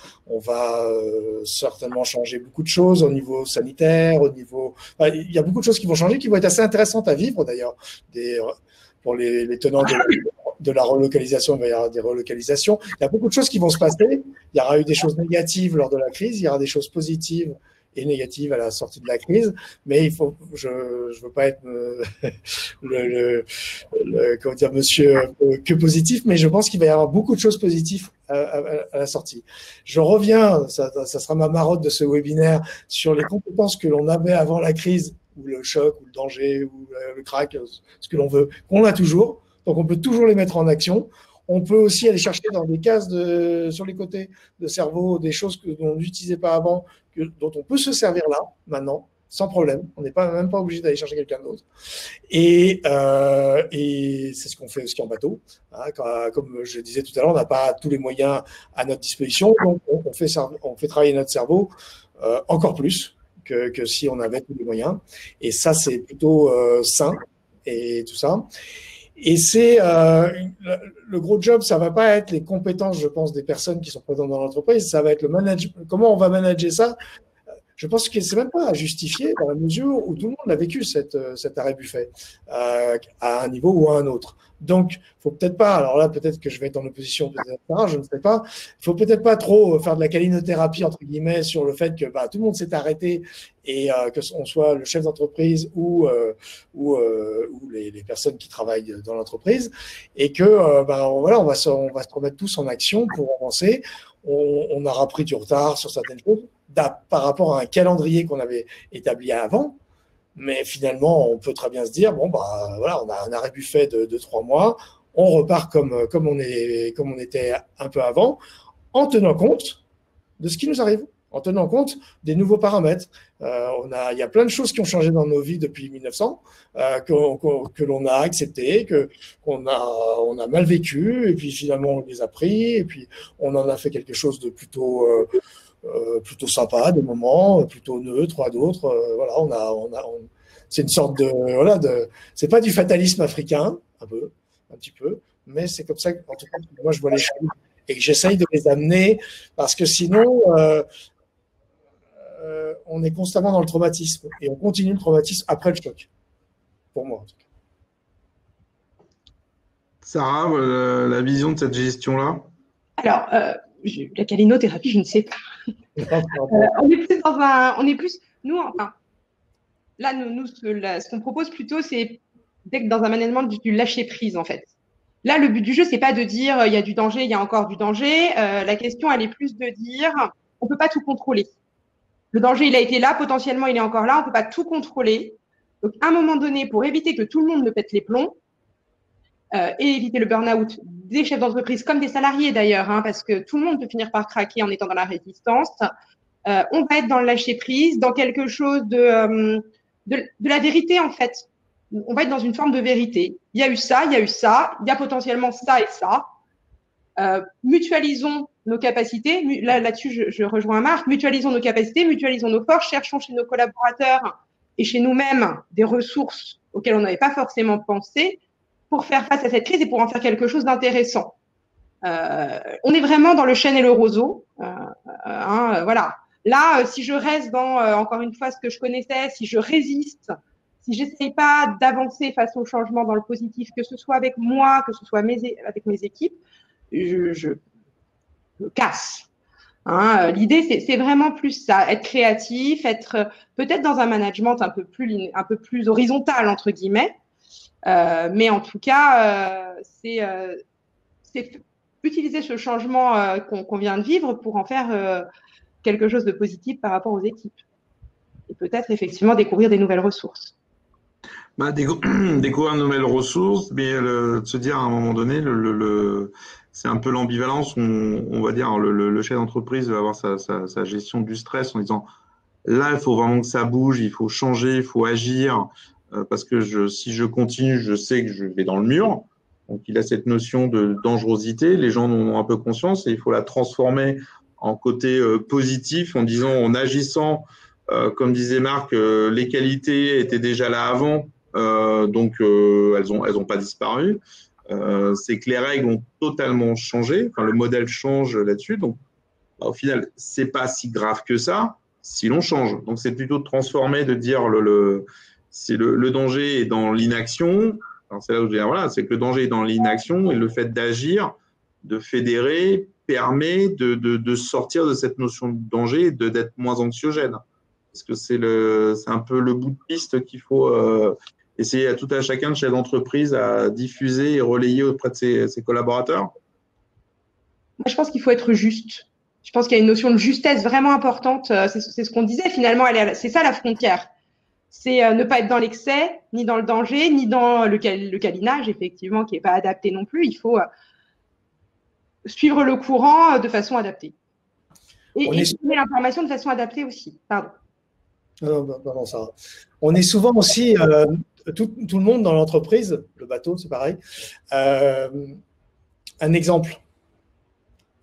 certainement changer beaucoup de choses au niveau sanitaire, il y a beaucoup de choses qui vont changer, qui vont être assez intéressantes à vivre d'ailleurs. Pour les tenants de la relocalisation, il va y avoir des relocalisations. Il y a beaucoup de choses qui vont se passer. Il y aura eu des choses négatives lors de la crise, il y aura des choses positives et négative à la sortie de la crise, mais je veux pas être comment dire, monsieur que positif, mais je pense qu'il va y avoir beaucoup de choses positives à la sortie. Je reviens, ça sera ma marotte de ce webinaire, sur les compétences que l'on avait avant la crise, ou le choc, ou le danger, ou le crack, ce que l'on veut, qu'on a toujours, donc on peut toujours les mettre en action. On peut aussi aller chercher dans des cases sur les côtés de cerveau des choses qu'on n'utilisait pas avant, dont on peut se servir là, maintenant, sans problème. On n'est même pas obligé d'aller chercher quelqu'un d'autre. Et c'est ce qu'on fait aussi en bateau. Hein, comme je disais tout à l'heure, on n'a pas tous les moyens à notre disposition, donc on fait travailler notre cerveau encore plus que si on avait tous les moyens. Et ça, c'est plutôt sain et tout ça. Et c'est le gros job, ça va pas être les compétences, je pense, des personnes qui sont présentes dans l'entreprise, ça va être le management. Comment on va manager ça? je pense que c'est même pas à justifier dans la mesure où tout le monde a vécu cet arrêt Buffet à un niveau ou à un autre. Donc, faut peut-être pas, alors là, peut-être que je vais être en opposition, peut-être, je ne sais pas, il faut peut-être pas trop faire de la calinothérapie, entre guillemets, sur le fait que tout le monde s'est arrêté et que on soit le chef d'entreprise ou les personnes qui travaillent dans l'entreprise, et que voilà, on va se remettre tous en action pour avancer. On aura pris du retard sur certaines choses par rapport à un calendrier qu'on avait établi avant. Mais finalement, on peut très bien se dire, bon, voilà, on a un arrêt Buffet de 3 mois, on repart comme on était un peu avant, en tenant compte de ce qui nous arrive, en tenant compte des nouveaux paramètres. Il y a plein de choses qui ont changé dans nos vies depuis 1900, que l'on a accepté, qu'on a mal vécu, et puis finalement on les a pris, et puis on en a fait quelque chose de plutôt sympa, des moments plutôt neutres à d'autres. Voilà, c'est une sorte c'est pas du fatalisme africain, un petit peu, mais c'est comme ça que, en tout cas, moi je vois les choses et que j'essaye de les amener, parce que sinon on est constamment dans le traumatisme et on continue le traumatisme après le choc, pour moi en tout cas. Sarah, la vision de cette gestion-là? Alors, la calinothérapie, je ne sais pas. Nous, enfin, là, ce qu'on propose plutôt, c'est d'être dans un management du lâcher prise, en fait. Là, le but du jeu, c'est pas de dire il y a du danger, il y a encore du danger. La question, elle est plus de dire on peut pas tout contrôler. Le danger, il a été là, potentiellement, il est encore là, on peut pas tout contrôler. Donc, à un moment donné, pour éviter que tout le monde ne pète les plombs, et éviter le burn-out des chefs d'entreprise comme des salariés d'ailleurs, parce que tout le monde peut finir par craquer en étant dans la résistance. On va être dans le lâcher-prise, dans quelque chose de la vérité en fait. On va être dans une forme de vérité. Il y a eu ça, il y a potentiellement ça et ça. Mutualisons nos capacités. Là-dessus, je rejoins Marc. Mutualisons nos capacités, mutualisons nos forces, cherchons chez nos collaborateurs et chez nous-mêmes des ressources auxquelles on n'avait pas forcément pensé, pour faire face à cette crise et pour en faire quelque chose d'intéressant. On est vraiment dans le chêne et le roseau. Voilà. Là, si je reste dans, encore une fois, ce que je connaissais, si je résiste, si j'essaye pas d'avancer face au changement dans le positif, que ce soit avec moi, que ce soit avec mes équipes, je casse. L'idée, c'est vraiment plus ça, être créatif, être peut-être dans un management un peu plus horizontal, entre guillemets. Mais en tout cas, c'est utiliser ce changement qu'on vient de vivre pour en faire quelque chose de positif par rapport aux équipes. Et peut-être effectivement découvrir des nouvelles ressources. Découvrir de nouvelles ressources, mais se dire à un moment donné, c'est un peu l'ambivalence. On va dire le chef d'entreprise va avoir sa gestion du stress en disant là, il faut vraiment que ça bouge, il faut changer, il faut agir. Parce que si je continue, je sais que je vais dans le mur. Donc, il a cette notion de dangerosité. Les gens en ont un peu conscience et il faut la transformer en côté positif en disant, en agissant, comme disait Marc, les qualités étaient déjà là avant, donc elles ont pas disparu. C'est que les règles ont totalement changé. Enfin, le modèle change là-dessus. Donc, au final, c'est pas si grave que ça si l'on change. Donc, c'est plutôt de transformer, de dire le danger est dans l'inaction. C'est là où je dis, voilà, c'est que le danger est dans l'inaction et le fait d'agir, de fédérer, permet de sortir de cette notion de danger et d'être moins anxiogène. Parce que c'est un peu le bout de piste qu'il faut essayer à tout à chacun de chef d'entreprise à diffuser et relayer auprès de ses collaborateurs. Moi, je pense qu'il faut être juste. Je pense qu'il y a une notion de justesse vraiment importante. C'est ce qu'on disait finalement. C'est ça la frontière. C'est ne pas être dans l'excès, ni dans le danger, ni dans le câlinage, effectivement, qui n'est pas adapté non plus. Il faut suivre le courant de façon adaptée. Et donner l'information de façon adaptée aussi. Pardon. Pardon, Sarah. On est souvent aussi, tout le monde dans l'entreprise, le bateau, c'est pareil, un exemple.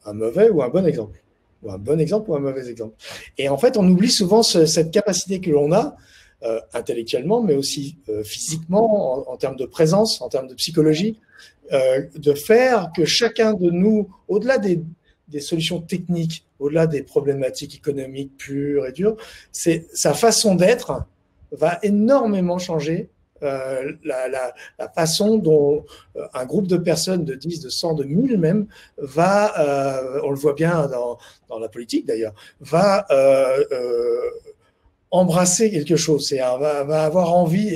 Un mauvais ou un bon exemple. Ou un bon exemple ou un mauvais exemple. Et en fait, on oublie souvent cette capacité que l'on a, intellectuellement, mais aussi physiquement, en termes de présence, en termes de psychologie, de faire que chacun de nous, au-delà des solutions techniques, au-delà des problématiques économiques pures et dures, c'est sa façon d'être va énormément changer la façon dont un groupe de personnes, de 10, de 100, de 1000 même, on le voit bien dans la politique d'ailleurs, va embrasser quelque chose, va avoir envie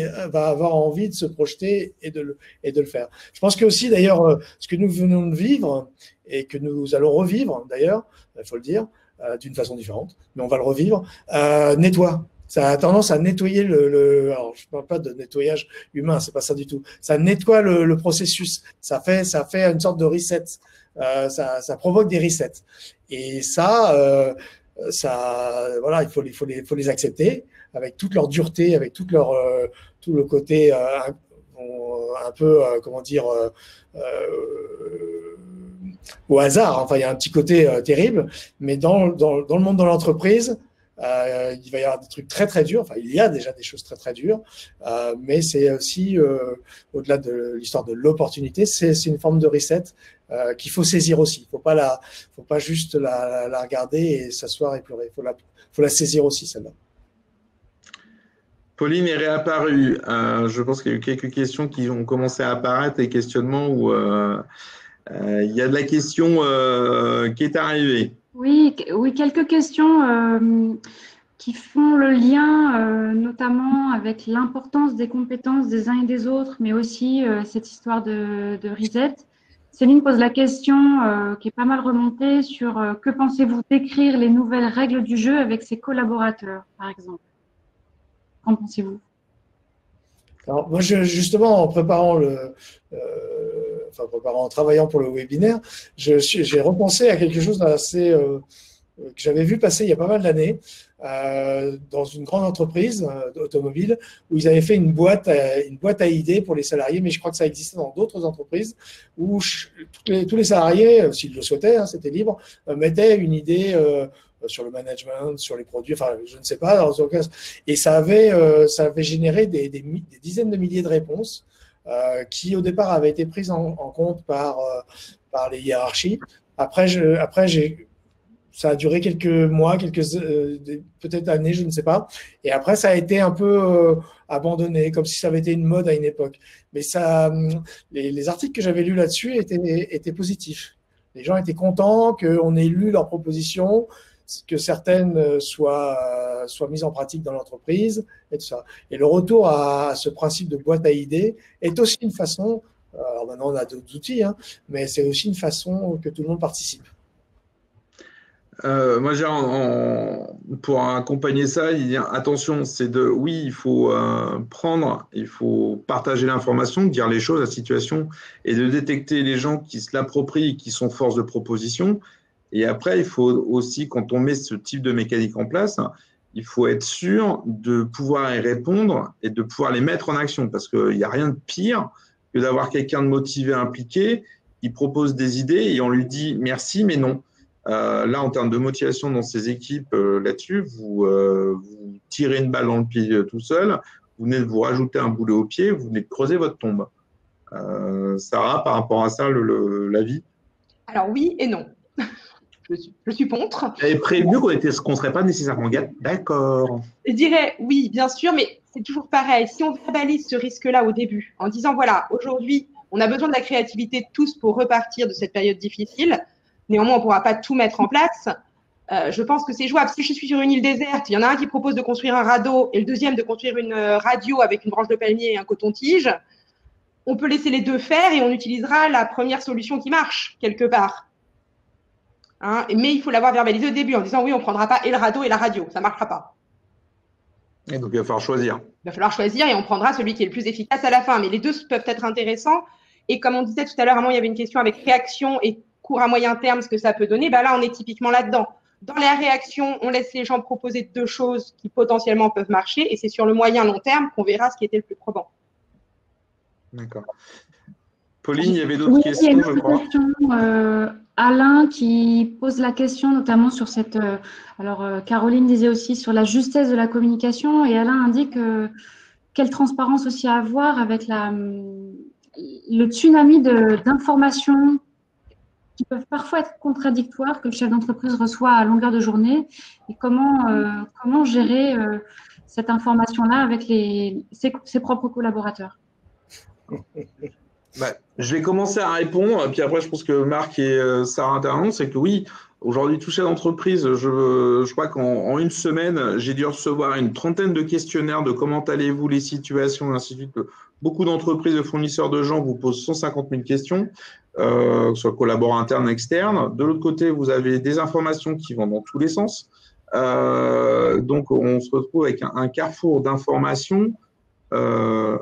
de se projeter et de le faire. Je pense que aussi d'ailleurs, ce que nous venons de vivre et que nous allons revivre d'ailleurs, il faut le dire, d'une façon différente, mais on va le revivre, nettoie. Ça a tendance à nettoyer alors je ne parle pas de nettoyage humain, c'est pas ça du tout. Ça nettoie le processus. Ça fait une sorte de reset. Ça provoque des resets. Et ça, voilà, il faut les accepter avec toute leur dureté, avec tout le côté un peu, comment dire, au hasard. Enfin, il y a un petit côté terrible, mais dans le monde de l'entreprise, il va y avoir des trucs très très durs. Enfin, il y a déjà des choses très très dures, mais c'est aussi au-delà de l'histoire de l'opportunité, c'est une forme de reset qu'il faut saisir aussi. Faut pas juste la regarder et s'asseoir et pleurer. Faut la saisir aussi celle-là. Pauline est réapparue. Je pense qu'il y a eu quelques questions qui ont commencé à apparaître, des questionnements où il y a de la question qui est arrivée. Oui, quelques questions qui font le lien notamment avec l'importance des compétences des uns et des autres, mais aussi cette histoire de reset. Céline pose la question qui est pas mal remontée sur que pensez-vous d'écrire les nouvelles règles du jeu avec ses collaborateurs, par exemple? Qu'en pensez-vous? Alors, moi, justement, en travaillant pour le webinaire, j'ai repensé à quelque chose d'assez que j'avais vu passer il y a pas mal d'années dans une grande entreprise automobile où ils avaient fait une boîte à idées pour les salariés, mais je crois que ça existait dans d'autres entreprises où tous les salariés, s'ils le souhaitaient, hein, c'était libre, mettaient une idée sur le management, sur les produits, enfin, je ne sais pas, dans ce cas. Et ça avait généré des dizaines de milliers de réponses qui, au départ, avaient été prises en compte par les hiérarchies. Après, ça a duré quelques mois, peut-être années, je ne sais pas. Et après, ça a été un peu abandonné, comme si ça avait été une mode à une époque. Mais les articles que j'avais lus là-dessus étaient positifs. Les gens étaient contents qu'on ait lu leurs propositions, que certaines soient mises en pratique dans l'entreprise et tout ça. Et le retour à ce principe de boîte à idées est aussi une façon, alors maintenant on a d'autres outils, hein, mais c'est aussi une façon que tout le monde participe. Moi, pour accompagner ça, il dit attention, oui, il faut il faut partager l'information, dire les choses, la situation, et de détecter les gens qui se l'approprient et qui sont force de proposition. Et après, il faut aussi, quand on met ce type de mécanique en place, il faut être sûr de pouvoir y répondre et de pouvoir les mettre en action, parce qu'il n'y a rien de pire que d'avoir quelqu'un de motivé, impliqué, qui propose des idées et on lui dit merci, mais non. Là, en termes de motivation dans ces équipes, là-dessus, vous tirez une balle dans le pied tout seul, vous venez de vous rajouter un boulet au pied, vous venez de creuser votre tombe. Sarah, par rapport à ça, l'avis? Alors oui et non. Je suis contre. J'avais prévenu qu'on ne serait pas nécessairement d'accord. Je dirais oui, bien sûr, mais c'est toujours pareil. Si on verbalise ce risque-là au début, en disant voilà, aujourd'hui, on a besoin de la créativité de tous pour repartir de cette période difficile, néanmoins, on ne pourra pas tout mettre en place. Je pense que c'est jouable. Si je suis sur une île déserte, il y en a un qui propose de construire un radeau et le deuxième de construire une radio avec une branche de palmier et un coton-tige. On peut laisser les deux faire et on utilisera la première solution qui marche quelque part. Hein, mais il faut l'avoir verbalisé au début en disant oui, on ne prendra pas et le radeau et la radio, ça ne marchera pas. Et donc, il va falloir choisir. Il va falloir choisir et on prendra celui qui est le plus efficace à la fin. Mais les deux peuvent être intéressants. Et comme on disait tout à l'heure, il y avait une question avec réaction et court à moyen terme, ce que ça peut donner. Là, on est typiquement là-dedans. Dans la réaction, on laisse les gens proposer deux choses qui potentiellement peuvent marcher. Et c'est sur le moyen long terme qu'on verra ce qui était le plus probant. D'accord. Pauline, il y avait d'autres questions, je crois. Alain qui pose la question notamment sur cette… Caroline disait aussi sur la justesse de la communication et Alain indique quelle transparence aussi à avoir avec le tsunami d'informations qui peuvent parfois être contradictoires, que le chef d'entreprise reçoit à longueur de journée, et comment gérer cette information-là avec ses propres collaborateurs. Je vais commencer à répondre, puis après je pense que Marc et Sarah interviendront. C'est que oui, aujourd'hui, tout chef d'entreprise, je crois qu'en une semaine, j'ai dû recevoir une trentaine de questionnaires de comment allez-vous, les situations, et ainsi de suite. Beaucoup d'entreprises, de fournisseurs de gens vous posent 150 000 questions, que ce soit collaborateurs internes, externes. De l'autre côté, vous avez des informations qui vont dans tous les sens. Donc, on se retrouve avec un carrefour d'informations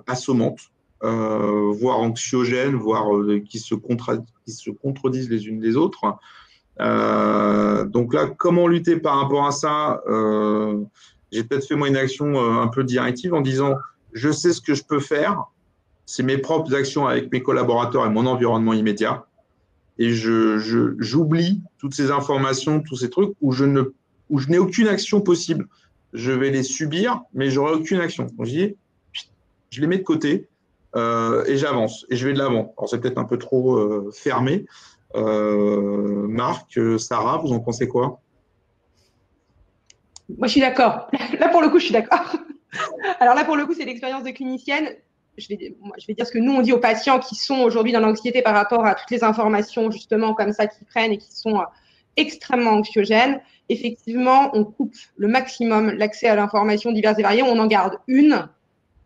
assommantes, voire anxiogènes, voire qui se contredisent les unes les autres. Donc là, comment lutter par rapport à ça? J'ai peut-être fait moi une action un peu directive en disant je sais ce que je peux faire, c'est mes propres actions avec mes collaborateurs et mon environnement immédiat, et j'oublie toutes ces informations, tous ces trucs où je n'ai aucune action possible. Je vais les subir, mais j'aurai aucune action. Donc, je les mets de côté et j'avance et je vais de l'avant. Alors c'est peut-être un peu trop fermé. Marc, Sarah, vous en pensez quoi? Moi, je suis d'accord. Là, pour le coup, je suis d'accord. Alors là, pour le coup, c'est l'expérience de clinicienne. Je vais dire ce que nous, on dit aux patients qui sont aujourd'hui dans l'anxiété par rapport à toutes les informations, justement, comme ça, qu'ils prennent et qui sont extrêmement anxiogènes. Effectivement, on coupe le maximum l'accès à l'information diverse et variée. On en garde une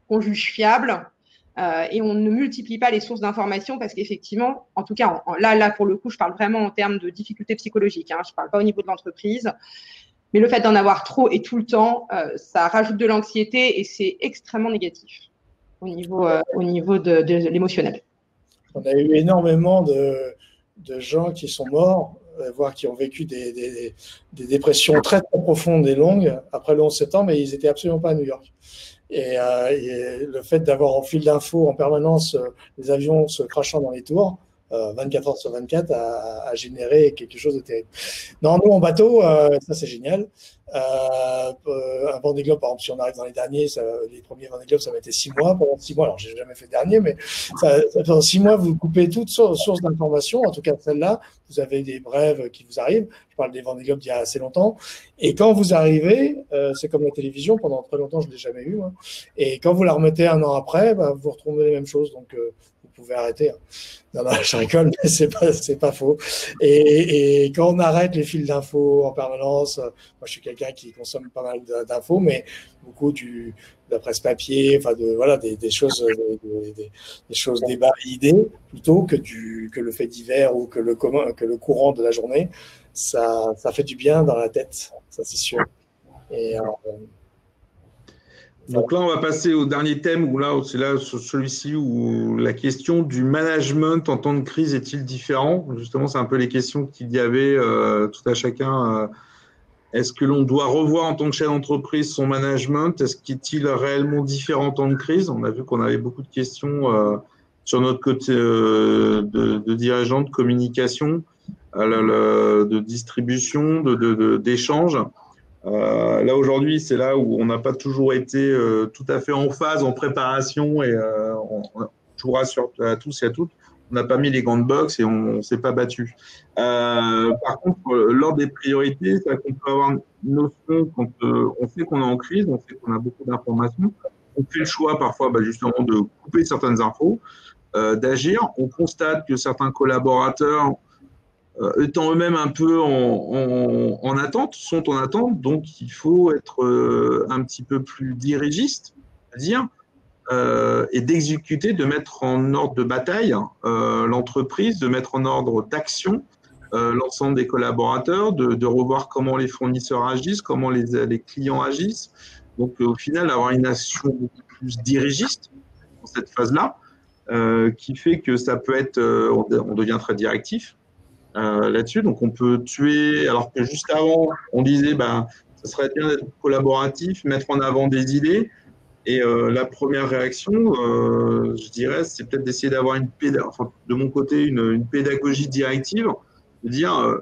qu'on juge fiable. Et on ne multiplie pas les sources d'informations parce qu'effectivement, en tout cas, là, pour le coup, je parle vraiment en termes de difficultés psychologiques. Hein, je ne parle pas au niveau de l'entreprise. Mais le fait d'en avoir trop et tout le temps, ça rajoute de l'anxiété et c'est extrêmement négatif au niveau de l'émotionnel. On a eu énormément de gens qui sont morts, voire qui ont vécu des dépressions très, très profondes et longues après le 11 septembre, mais ils n'étaient absolument pas à New York. Et le fait d'avoir en fil d'infos en permanence les avions se crachant dans les tours, 24 heures sur 24, a généré quelque chose de terrible. Non, nous en bateau, ça c'est génial. Un Vendée Globe, par exemple, si on arrive dans les derniers, les premiers Vendée Globe, ça mettait 6 mois. Pendant 6 mois, alors j'ai jamais fait le dernier, mais pendant 6 mois, vous coupez toute source d'information. En tout cas, celle-là, vous avez des brèves qui vous arrivent. Je parle des Vendée Globe d'il y a assez longtemps. Et quand vous arrivez, c'est comme la télévision. Pendant très longtemps, je ne l'ai jamais eu. Hein. Et quand vous la remettez un an après, vous retrouvez les mêmes choses. Donc, vous pouvez arrêter. Non, je rigole, mais c'est pas faux. Et quand on arrête les fils d'infos en permanence, moi je suis quelqu'un qui consomme pas mal d'infos, mais beaucoup de la presse papier, enfin des choses, des choses débat idées plutôt que le fait divers ou que le courant de la journée. Ça fait du bien dans la tête, ça c'est sûr. Et donc là, on va passer au dernier thème, c'est là celui-ci où la question du management en temps de crise est-il différent? Justement, c'est un peu les questions qu'il y avait tout à chacun. Est-ce que l'on doit revoir en tant que chef d'entreprise son management? Est-il réellement différent en temps de crise? On a vu qu'on avait beaucoup de questions sur notre côté de dirigeants, de communication, de distribution, d'échange. Là aujourd'hui, c'est là où on n'a pas toujours été tout à fait en phase, en préparation, et je vous rassure à tous et à toutes, on n'a pas mis les gants de boxe et on ne s'est pas battu. Par contre, l'ordre des priorités, c'est qu'on peut avoir une notion quand on sait qu'on est en crise, on sait qu'on a beaucoup d'informations, on fait le choix parfois justement de couper certaines infos, d'agir. On constate que certains collaborateurs étant eux-mêmes un peu en attente, sont en attente, donc il faut être un petit peu plus dirigiste, c'est-à-dire, et d'exécuter, de mettre en ordre de bataille l'entreprise, de mettre en ordre d'action l'ensemble des collaborateurs, de revoir comment les fournisseurs agissent, comment les clients agissent. Donc au final, avoir une action beaucoup plus dirigiste dans cette phase-là, qui fait que ça peut être, on devient très directif. Là-dessus, donc on peut tuer, alors que juste avant on disait ça serait bien d'être collaboratif, mettre en avant des idées, et la première réaction, je dirais, c'est peut-être d'essayer d'avoir de mon côté une pédagogie directive, de dire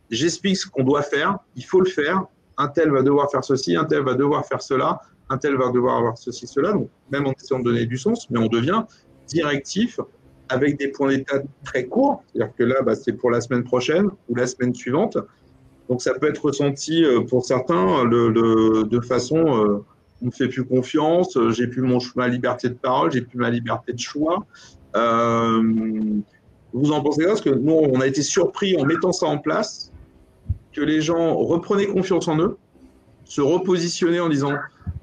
j'explique ce qu'on doit faire, il faut le faire, un tel va devoir faire ceci, un tel va devoir faire cela, un tel va devoir avoir ceci, cela, donc même en essayant de donner du sens, mais on devient directif avec des points d'état très courts, c'est-à-dire que là, c'est pour la semaine prochaine ou la semaine suivante. Donc, ça peut être ressenti pour certains de façon, on ne me fait plus confiance, j'ai plus ma liberté de parole, j'ai plus ma liberté de choix. Vous en pensez quoi? Parce que nous, on a été surpris en mettant ça en place, que les gens reprenaient confiance en eux, se repositionnaient en disant,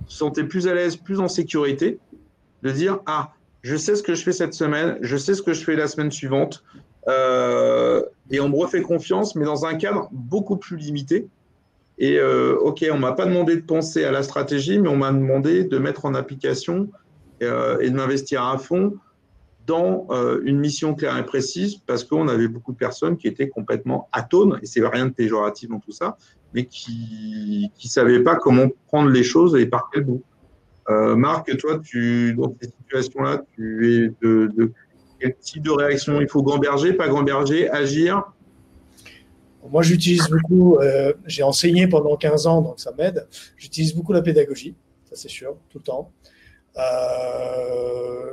se sentaient plus à l'aise, plus en sécurité, de dire, ah, je sais ce que je fais cette semaine, je sais ce que je fais la semaine suivante, et on me refait confiance, mais dans un cadre beaucoup plus limité. Et ok, on m'a pas demandé de penser à la stratégie, mais on m'a demandé de mettre en application et de m'investir à fond dans une mission claire et précise, parce qu'on avait beaucoup de personnes qui étaient complètement atones, et c'est rien de péjoratif dans tout ça, mais qui savaient pas comment prendre les choses et par quel bout. Marc, toi, dans ces situations-là, tu es de quel type de réaction? Il faut gamberger, pas gamberger, agir? Moi, j'utilise beaucoup, j'ai enseigné pendant 15 ans, donc ça m'aide. J'utilise beaucoup la pédagogie, ça c'est sûr, tout le temps.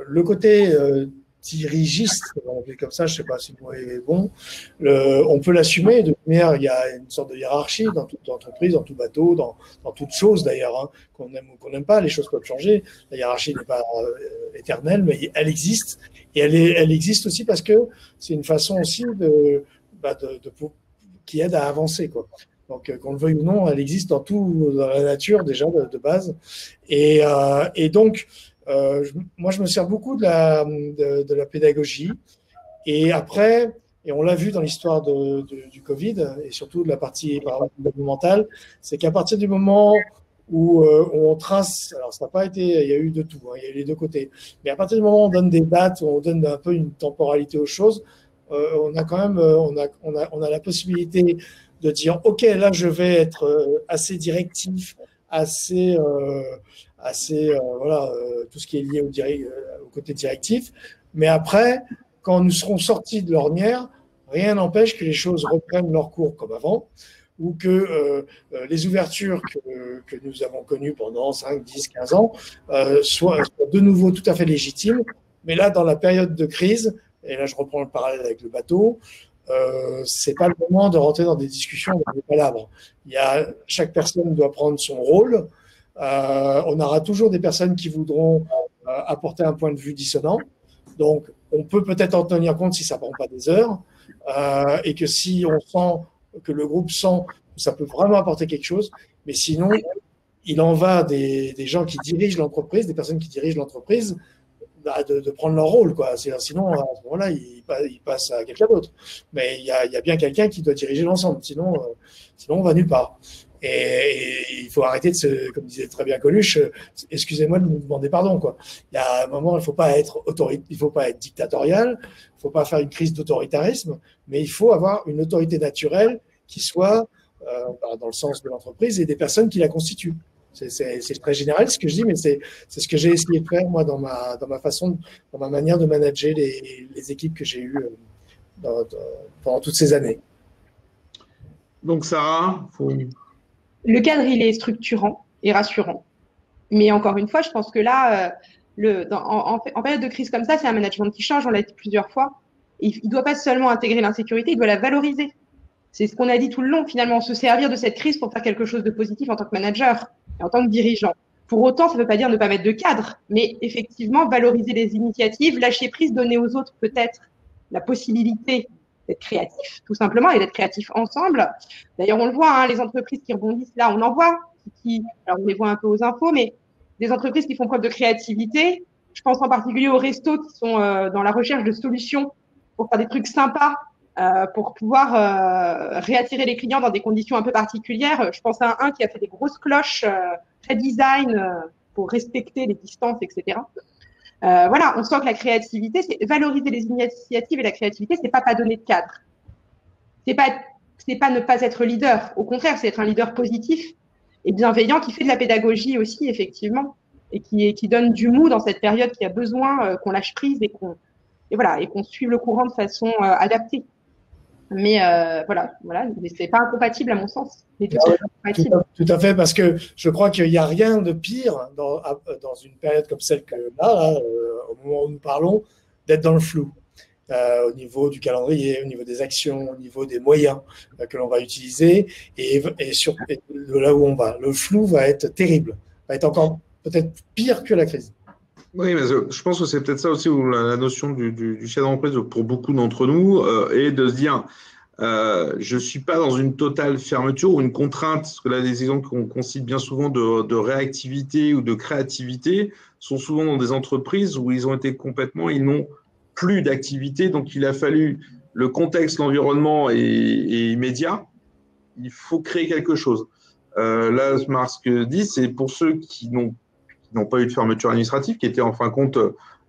Le côté dirigiste, on l'appelle comme ça, je ne sais pas si le mot est bon, on peut l'assumer. De manière, il y a une sorte de hiérarchie dans toute entreprise, dans tout bateau, dans toute chose d'ailleurs, hein, qu'on aime ou qu'on n'aime pas, les choses peuvent changer. La hiérarchie n'est pas éternelle, mais elle existe. Et elle existe aussi parce que c'est une façon aussi qui aide à avancer, quoi. Donc, qu'on le veuille ou non, elle existe dans la nature déjà de base. Et donc, moi, je me sers beaucoup de la pédagogie. Et après, et on l'a vu dans l'histoire du Covid, et surtout de la partie mentale, c'est qu'à partir du moment où on trace, alors ça n'a pas été, il y a eu de tout, hein, il y a eu les deux côtés, mais à partir du moment où on donne des dates, où on donne un peu une temporalité aux choses, on a quand même, on a la possibilité de dire, ok, là je vais être assez directif, assez voilà, tout ce qui est lié au côté directif. Mais après, quand nous serons sortis de l'ornière, rien n'empêche que les choses reprennent leur cours comme avant, ou que les ouvertures que nous avons connues pendant 5, 10, 15 ans soient de nouveau tout à fait légitimes. Mais là, dans la période de crise, et là je reprends le parallèle avec le bateau, c'est pas le moment de rentrer dans des discussions, dans des palabres. Chaque personne doit prendre son rôle. On aura toujours des personnes qui voudront apporter un point de vue dissonant. Donc, on peut peut-être en tenir compte si ça ne prend pas des heures et que si on sent que le groupe sent que ça peut vraiment apporter quelque chose. Mais sinon, il en va des gens qui dirigent l'entreprise, des personnes qui dirigent l'entreprise, de prendre leur rôle, quoi. Sinon, à ce moment-là, il passe à quelqu'un d'autre. Mais il y a bien quelqu'un qui doit diriger l'ensemble. Sinon, on va nulle part. Et il faut arrêter comme disait très bien Coluche, excusez-moi de nous demander pardon, quoi. Il y a un moment, il faut pas être dictatorial, il faut pas faire une crise d'autoritarisme, mais il faut avoir une autorité naturelle qui soit dans le sens de l'entreprise et des personnes qui la constituent. C'est très général ce que je dis, mais c'est ce que j'ai essayé de faire moi dans ma manière de manager les équipes que j'ai eues pendant toutes ces années. Donc Sarah, le cadre, il est structurant et rassurant. Mais encore une fois, je pense que là, en période de crise comme ça, c'est un management qui change, on l'a dit plusieurs fois. Il ne doit pas seulement intégrer l'insécurité, il doit la valoriser. C'est ce qu'on a dit tout le long, finalement, se servir de cette crise pour faire quelque chose de positif en tant que manager et en tant que dirigeant. Pour autant, ça ne veut pas dire ne pas mettre de cadre, mais effectivement, valoriser les initiatives, lâcher prise, donner aux autres peut-être la possibilité d'être créatif, tout simplement, et d'être créatif ensemble. D'ailleurs, on le voit, hein, les entreprises qui rebondissent là, on en voit, alors on les voit un peu aux infos, mais des entreprises qui font preuve de créativité. Je pense en particulier aux restos qui sont dans la recherche de solutions pour faire des trucs sympas, pour pouvoir réattirer les clients dans des conditions un peu particulières. Je pense à un qui a fait des grosses cloches très design pour respecter les distances, etc. Voilà, on sent que la créativité, c'est valoriser les initiatives et la créativité, c'est pas donner de cadre. C'est pas ne pas être leader. Au contraire, c'est être un leader positif et bienveillant qui fait de la pédagogie aussi, effectivement, et qui donne du mou dans cette période qui a besoin qu'on lâche prise et qu'on suive le courant de façon adaptée. Mais voilà, mais c'est pas incompatible à mon sens. Tout à fait, parce que je crois qu'il n'y a rien de pire dans une période comme celle que là, au moment où nous parlons, d'être dans le flou. au niveau du calendrier, au niveau des actions, au niveau des moyens que l'on va utiliser et de là où on va. Le flou va être terrible, va être encore peut-être pire que la crise. Oui, mais je pense que c'est peut-être ça aussi où la notion du chef d'entreprise pour beaucoup d'entre nous est de se dire je ne suis pas dans une totale fermeture ou une contrainte, parce que là, les exemples qu'on cite bien souvent de réactivité ou de créativité sont souvent dans des entreprises où ils ont été complètement, ils n'ont plus d'activité, donc il a fallu, le contexte, l'environnement est immédiat, il faut créer quelque chose. Là, ce que dit, c'est pour ceux qui n'ont pas eu de fermeture administrative, qui étaient en fin de compte,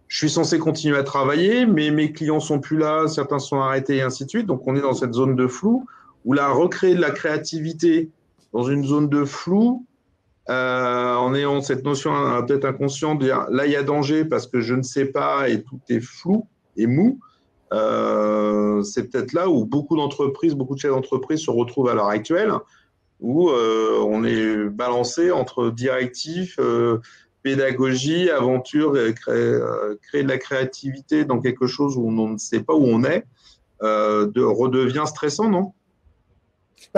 je suis censé continuer à travailler, mais mes clients sont plus là, certains sont arrêtés et ainsi de suite. Donc, on est dans cette zone de flou où là, recréer de la créativité dans une zone de flou, en ayant cette notion peut-être inconsciente de dire là, il y a danger parce que je ne sais pas et tout est flou et mou. C'est peut-être là où beaucoup d'entreprises, beaucoup de chefs d'entreprise se retrouvent à l'heure actuelle, où on est balancé entre directifs, pédagogie, aventure, créer de la créativité dans quelque chose où on ne sait pas où on est, redevient stressant, non?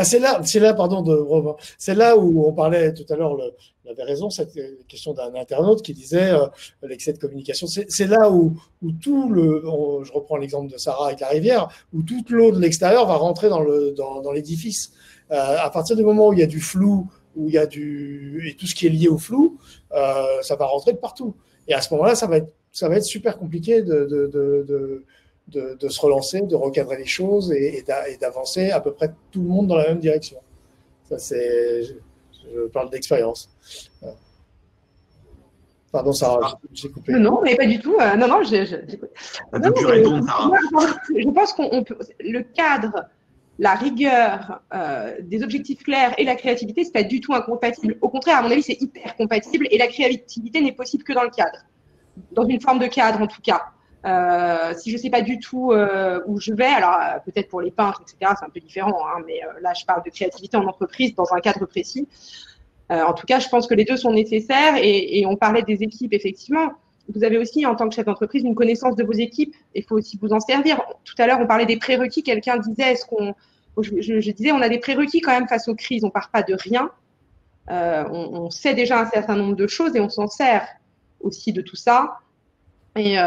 C'est là, pardon, c'est là où on parlait tout à l'heure, on avait raison, cette question d'un internaute qui disait l'excès de communication. C'est là où je reprends l'exemple de Sarah avec la rivière, où toute l'eau de l'extérieur va rentrer dans l'édifice. À partir du moment où il y a du flou, où il y a et tout ce qui est lié au flou, ça va rentrer de partout. Et à ce moment-là, ça va être super compliqué de se relancer, de recadrer les choses et d'avancer à peu près tout le monde dans la même direction. Ça, je parle d'expérience. Pardon, Sarah, j'ai coupé. Non, mais pas du tout. Non, j'écoute. Tu répondre, Sarah. Je pense qu'on peut. Le cadre, la rigueur, des objectifs clairs et la créativité, c'est pas du tout incompatible. Au contraire, à mon avis, c'est hyper compatible et la créativité n'est possible que dans le cadre, dans une forme de cadre en tout cas. Si je sais pas du tout où je vais, alors peut-être pour les peintres, etc., c'est un peu différent, hein, mais là, je parle de créativité en entreprise dans un cadre précis. En tout cas, je pense que les deux sont nécessaires et on parlait des équipes, effectivement. Vous avez aussi, en tant que chef d'entreprise, une connaissance de vos équipes. Il faut aussi vous en servir. Tout à l'heure, on parlait des prérequis. Quelqu'un disait, je disais, on a des prérequis quand même face aux crises. On part pas de rien. On sait déjà un certain nombre de choses et on s'en sert aussi de tout ça. Et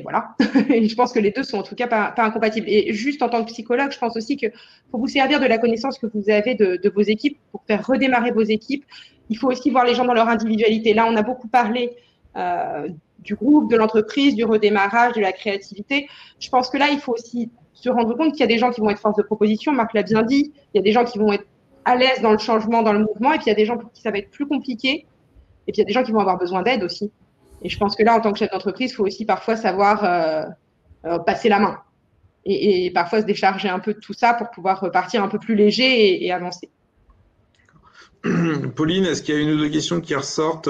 voilà. Et je pense que les deux sont en tout cas pas incompatibles. Et juste en tant que psychologue, je pense aussi que pour vous servir de la connaissance que vous avez de vos équipes, pour faire redémarrer vos équipes, il faut aussi voir les gens dans leur individualité. Là, on a beaucoup parlé du groupe, de l'entreprise, du redémarrage, de la créativité. Je pense que là, il faut aussi se rendre compte qu'il y a des gens qui vont être force de proposition, Marc l'a bien dit, il y a des gens qui vont être à l'aise dans le changement, dans le mouvement, et puis il y a des gens pour qui ça va être plus compliqué, et puis il y a des gens qui vont avoir besoin d'aide aussi. Et je pense que là, en tant que chef d'entreprise, il faut aussi parfois savoir passer la main et parfois se décharger un peu de tout ça pour pouvoir repartir un peu plus léger et avancer. Pauline, est-ce qu'il y a une ou deux questions qui ressortent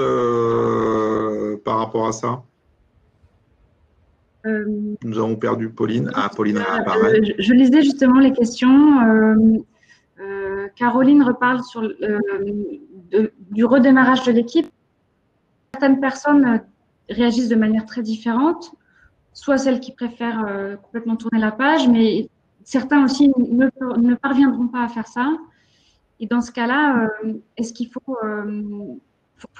par rapport à ça? Nous avons perdu Pauline. Ah, Pauline apparaît. Je lisais justement les questions. Caroline reparle du redémarrage de l'équipe. Certaines personnes réagissent de manière très différente, soit celles qui préfèrent complètement tourner la page, mais certains aussi ne parviendront pas à faire ça. Et dans ce cas-là, est-ce qu'il faut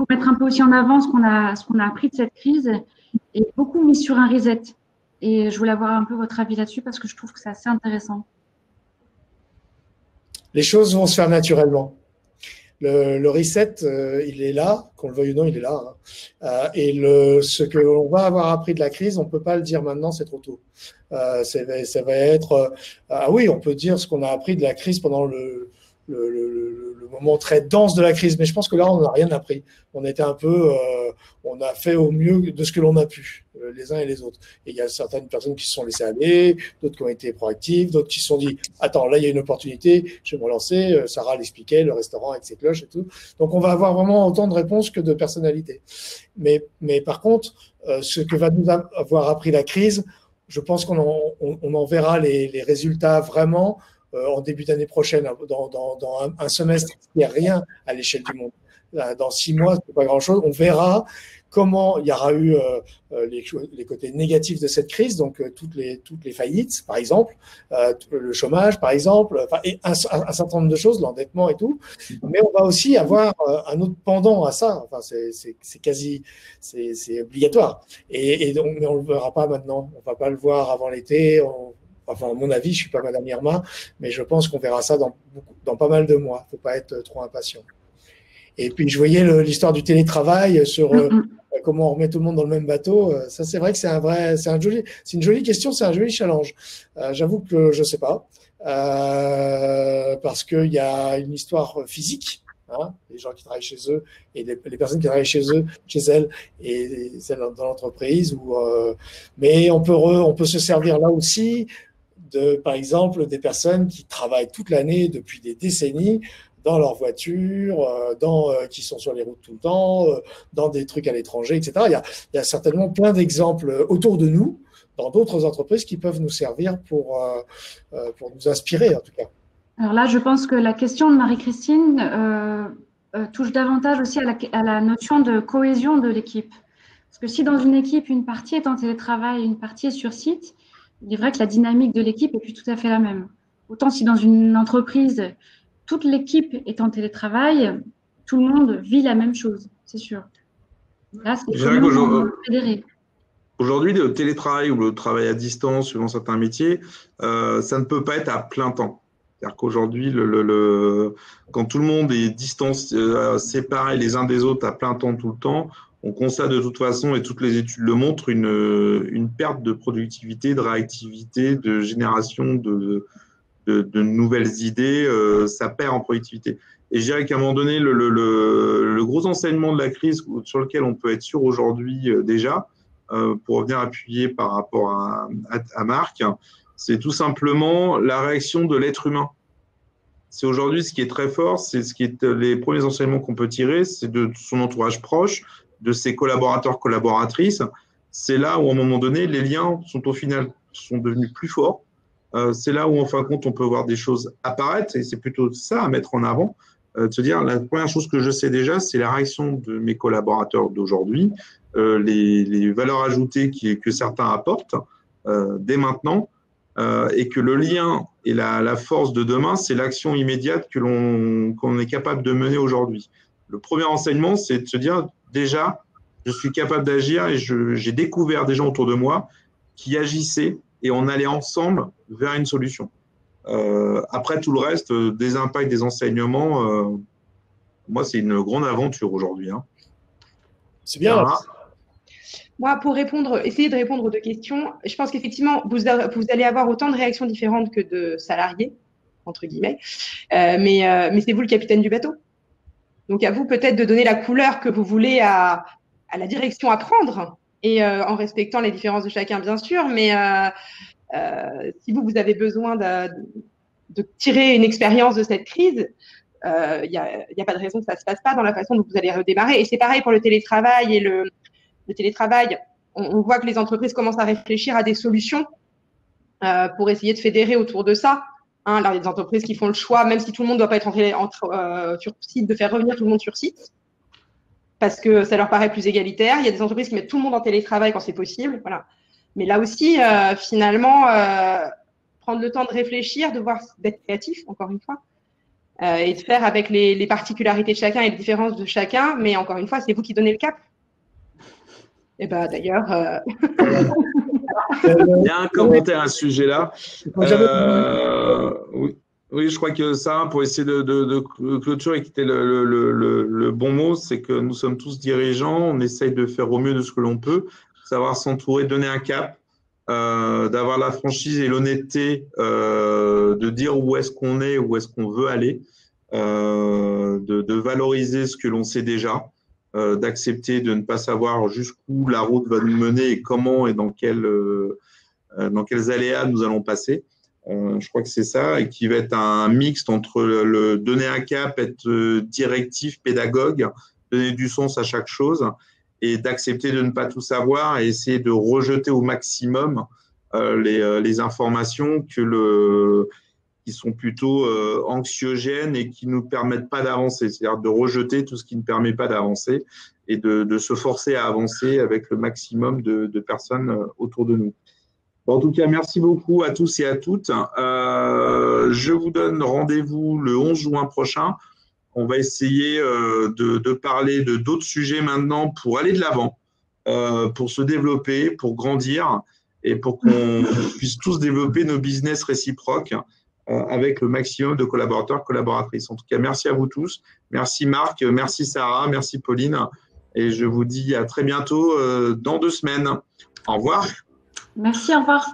mettre un peu aussi en avant ce qu'on a appris de cette crise et beaucoup mis sur un reset. Et je voulais avoir un peu votre avis là-dessus parce que je trouve que c'est assez intéressant. Les choses vont se faire naturellement. Le reset, il est là, qu'on le veuille ou non, il est là. Hein. Et ce que l'on va avoir appris de la crise, on ne peut pas le dire maintenant, c'est trop tôt. Ça va être... oui, on peut dire ce qu'on a appris de la crise pendant le moment très dense de la crise, mais je pense que là, on n'a rien appris. On était un peu... on a fait au mieux de ce que l'on a pu, les uns et les autres. Et il y a certaines personnes qui se sont laissées aller, d'autres qui ont été proactives, d'autres qui se sont dit « Attends, là, il y a une opportunité, je vais me lancer. » Sarah l'expliquait, le restaurant avec ses cloches et tout. Donc, on va avoir vraiment autant de réponses que de personnalités. Mais par contre, ce que va nous avoir appris la crise, je pense qu'on en verra les résultats vraiment en début d'année prochaine, dans un semestre. Il n'y a rien à l'échelle du monde. dans 6 mois, c'est pas grand-chose. On verra comment il y aura eu les côtés négatifs de cette crise, donc toutes les faillites, par exemple, le chômage, par exemple, et un certain nombre de choses, l'endettement et tout. Mais on va aussi avoir un autre pendant à ça. Enfin, c'est obligatoire. Et donc, mais on le verra pas maintenant. On va pas le voir avant l'été. Enfin, à mon avis, je suis pas Madame Irma, mais je pense qu'on verra ça dans pas mal de mois. Faut pas être trop impatient. Et puis, je voyais l'histoire du télétravail sur comment on remet tout le monde dans le même bateau. Ça, c'est vrai que c'est une jolie question, c'est un joli challenge. J'avoue que je sais pas, parce qu'il y a une histoire physique, hein, les gens qui travaillent chez eux et les personnes qui travaillent chez elles et celles dans l'entreprise. Mais on peut se servir là aussi par exemple, des personnes qui travaillent toute l'année depuis des décennies dans leur voiture, qui sont sur les routes tout le temps, dans des trucs à l'étranger, etc. Il y a certainement plein d'exemples autour de nous, dans d'autres entreprises, qui peuvent nous servir pour nous inspirer, en tout cas. Alors là, je pense que la question de Marie-Christine touche davantage aussi à la notion de cohésion de l'équipe. Parce que si dans une équipe, une partie est en télétravail, une partie est sur site, il est vrai que la dynamique de l'équipe est plus tout à fait la même. Autant si dans une entreprise, toute l'équipe est en télétravail, tout le monde vit la même chose, c'est sûr. Là, c'est fédéré. Aujourd'hui, le télétravail ou le travail à distance, suivant certains métiers, ça ne peut pas être à plein temps. C'est-à-dire qu'aujourd'hui, quand tout le monde est séparé les uns des autres à plein temps tout le temps, on constate de toute façon, et toutes les études le montrent, une perte de productivité, de réactivité, de génération de nouvelles idées, ça perd en productivité. Et je dirais qu'à un moment donné, le gros enseignement de la crise sur lequel on peut être sûr aujourd'hui déjà, pour revenir appuyer par rapport à Marc, c'est tout simplement la réaction de l'être humain. C'est aujourd'hui ce qui est très fort, c'est les premiers enseignements qu'on peut tirer, c'est de son entourage proche, de ses collaborateurs, collaboratrices. C'est là où, à un moment donné, les liens sont au final devenus plus forts. C'est là où, en fin de compte, on peut voir des choses apparaître, et c'est plutôt ça à mettre en avant, de se dire, la première chose que je sais déjà, c'est la réaction de mes collaborateurs d'aujourd'hui, les valeurs ajoutées que certains apportent dès maintenant, et que le lien et la force de demain, c'est l'action immédiate qu'on est capable de mener aujourd'hui. Le premier enseignement, c'est de se dire, déjà, je suis capable d'agir et j'ai découvert des gens autour de moi qui agissaient et on allait ensemble vers une solution. Après, tout le reste, des impacts, des enseignements, moi, c'est une grande aventure aujourd'hui. Hein. C'est bien. Moi, pour essayer de répondre aux deux questions, je pense qu'effectivement, vous allez avoir autant de réactions différentes que de salariés, entre guillemets, mais c'est vous le capitaine du bateau. Donc, à vous peut-être de donner la couleur que vous voulez à la direction à prendre, et en respectant les différences de chacun, bien sûr, mais si vous avez besoin de tirer une expérience de cette crise, il n'y a pas de raison que ça ne se passe pas dans la façon dont vous allez redémarrer. Et c'est pareil pour le télétravail. Et le télétravail, on voit que les entreprises commencent à réfléchir à des solutions pour essayer de fédérer autour de ça. Hein, là, il y a des entreprises qui font le choix, même si tout le monde ne doit pas être sur site, de faire revenir tout le monde sur site, parce que ça leur paraît plus égalitaire. Il y a des entreprises qui mettent tout le monde en télétravail quand c'est possible. Voilà. Mais là aussi, finalement, prendre le temps de réfléchir, d'être créatif, encore une fois, et de faire avec les particularités de chacun et les différences de chacun. Mais encore une fois, c'est vous qui donnez le cap. Et bien, d'ailleurs… Il y a un commentaire à ce sujet-là. Oui, je crois que ça, pour essayer de clôturer, qui était le bon mot, c'est que nous sommes tous dirigeants, on essaye de faire au mieux de ce que l'on peut, savoir s'entourer, donner un cap, d'avoir la franchise et l'honnêteté de dire où est-ce qu'on est, où est-ce qu'on veut aller, de valoriser ce que l'on sait déjà, d'accepter de ne pas savoir jusqu'où la route va nous mener et comment et dans quels aléas nous allons passer. Je crois que c'est ça, et qui va être un mixte entre le donner un cap, être directif, pédagogue, donner du sens à chaque chose, et d'accepter de ne pas tout savoir et essayer de rejeter au maximum les informations qui sont plutôt anxiogènes et qui ne nous permettent pas d'avancer. C'est-à-dire de rejeter tout ce qui ne permet pas d'avancer et de se forcer à avancer avec le maximum de personnes autour de nous. Bon, en tout cas, merci beaucoup à tous et à toutes. Je vous donne rendez-vous le 11 juin prochain. On va essayer de parler de d'autres sujets maintenant pour aller de l'avant, pour se développer, pour grandir et pour qu'on puisse tous développer nos business réciproques avec le maximum de collaborateurs, collaboratrices. En tout cas, merci à vous tous. Merci Marc, merci Sarah, merci Pauline. Et je vous dis à très bientôt dans 2 semaines. Au revoir. Merci, au revoir.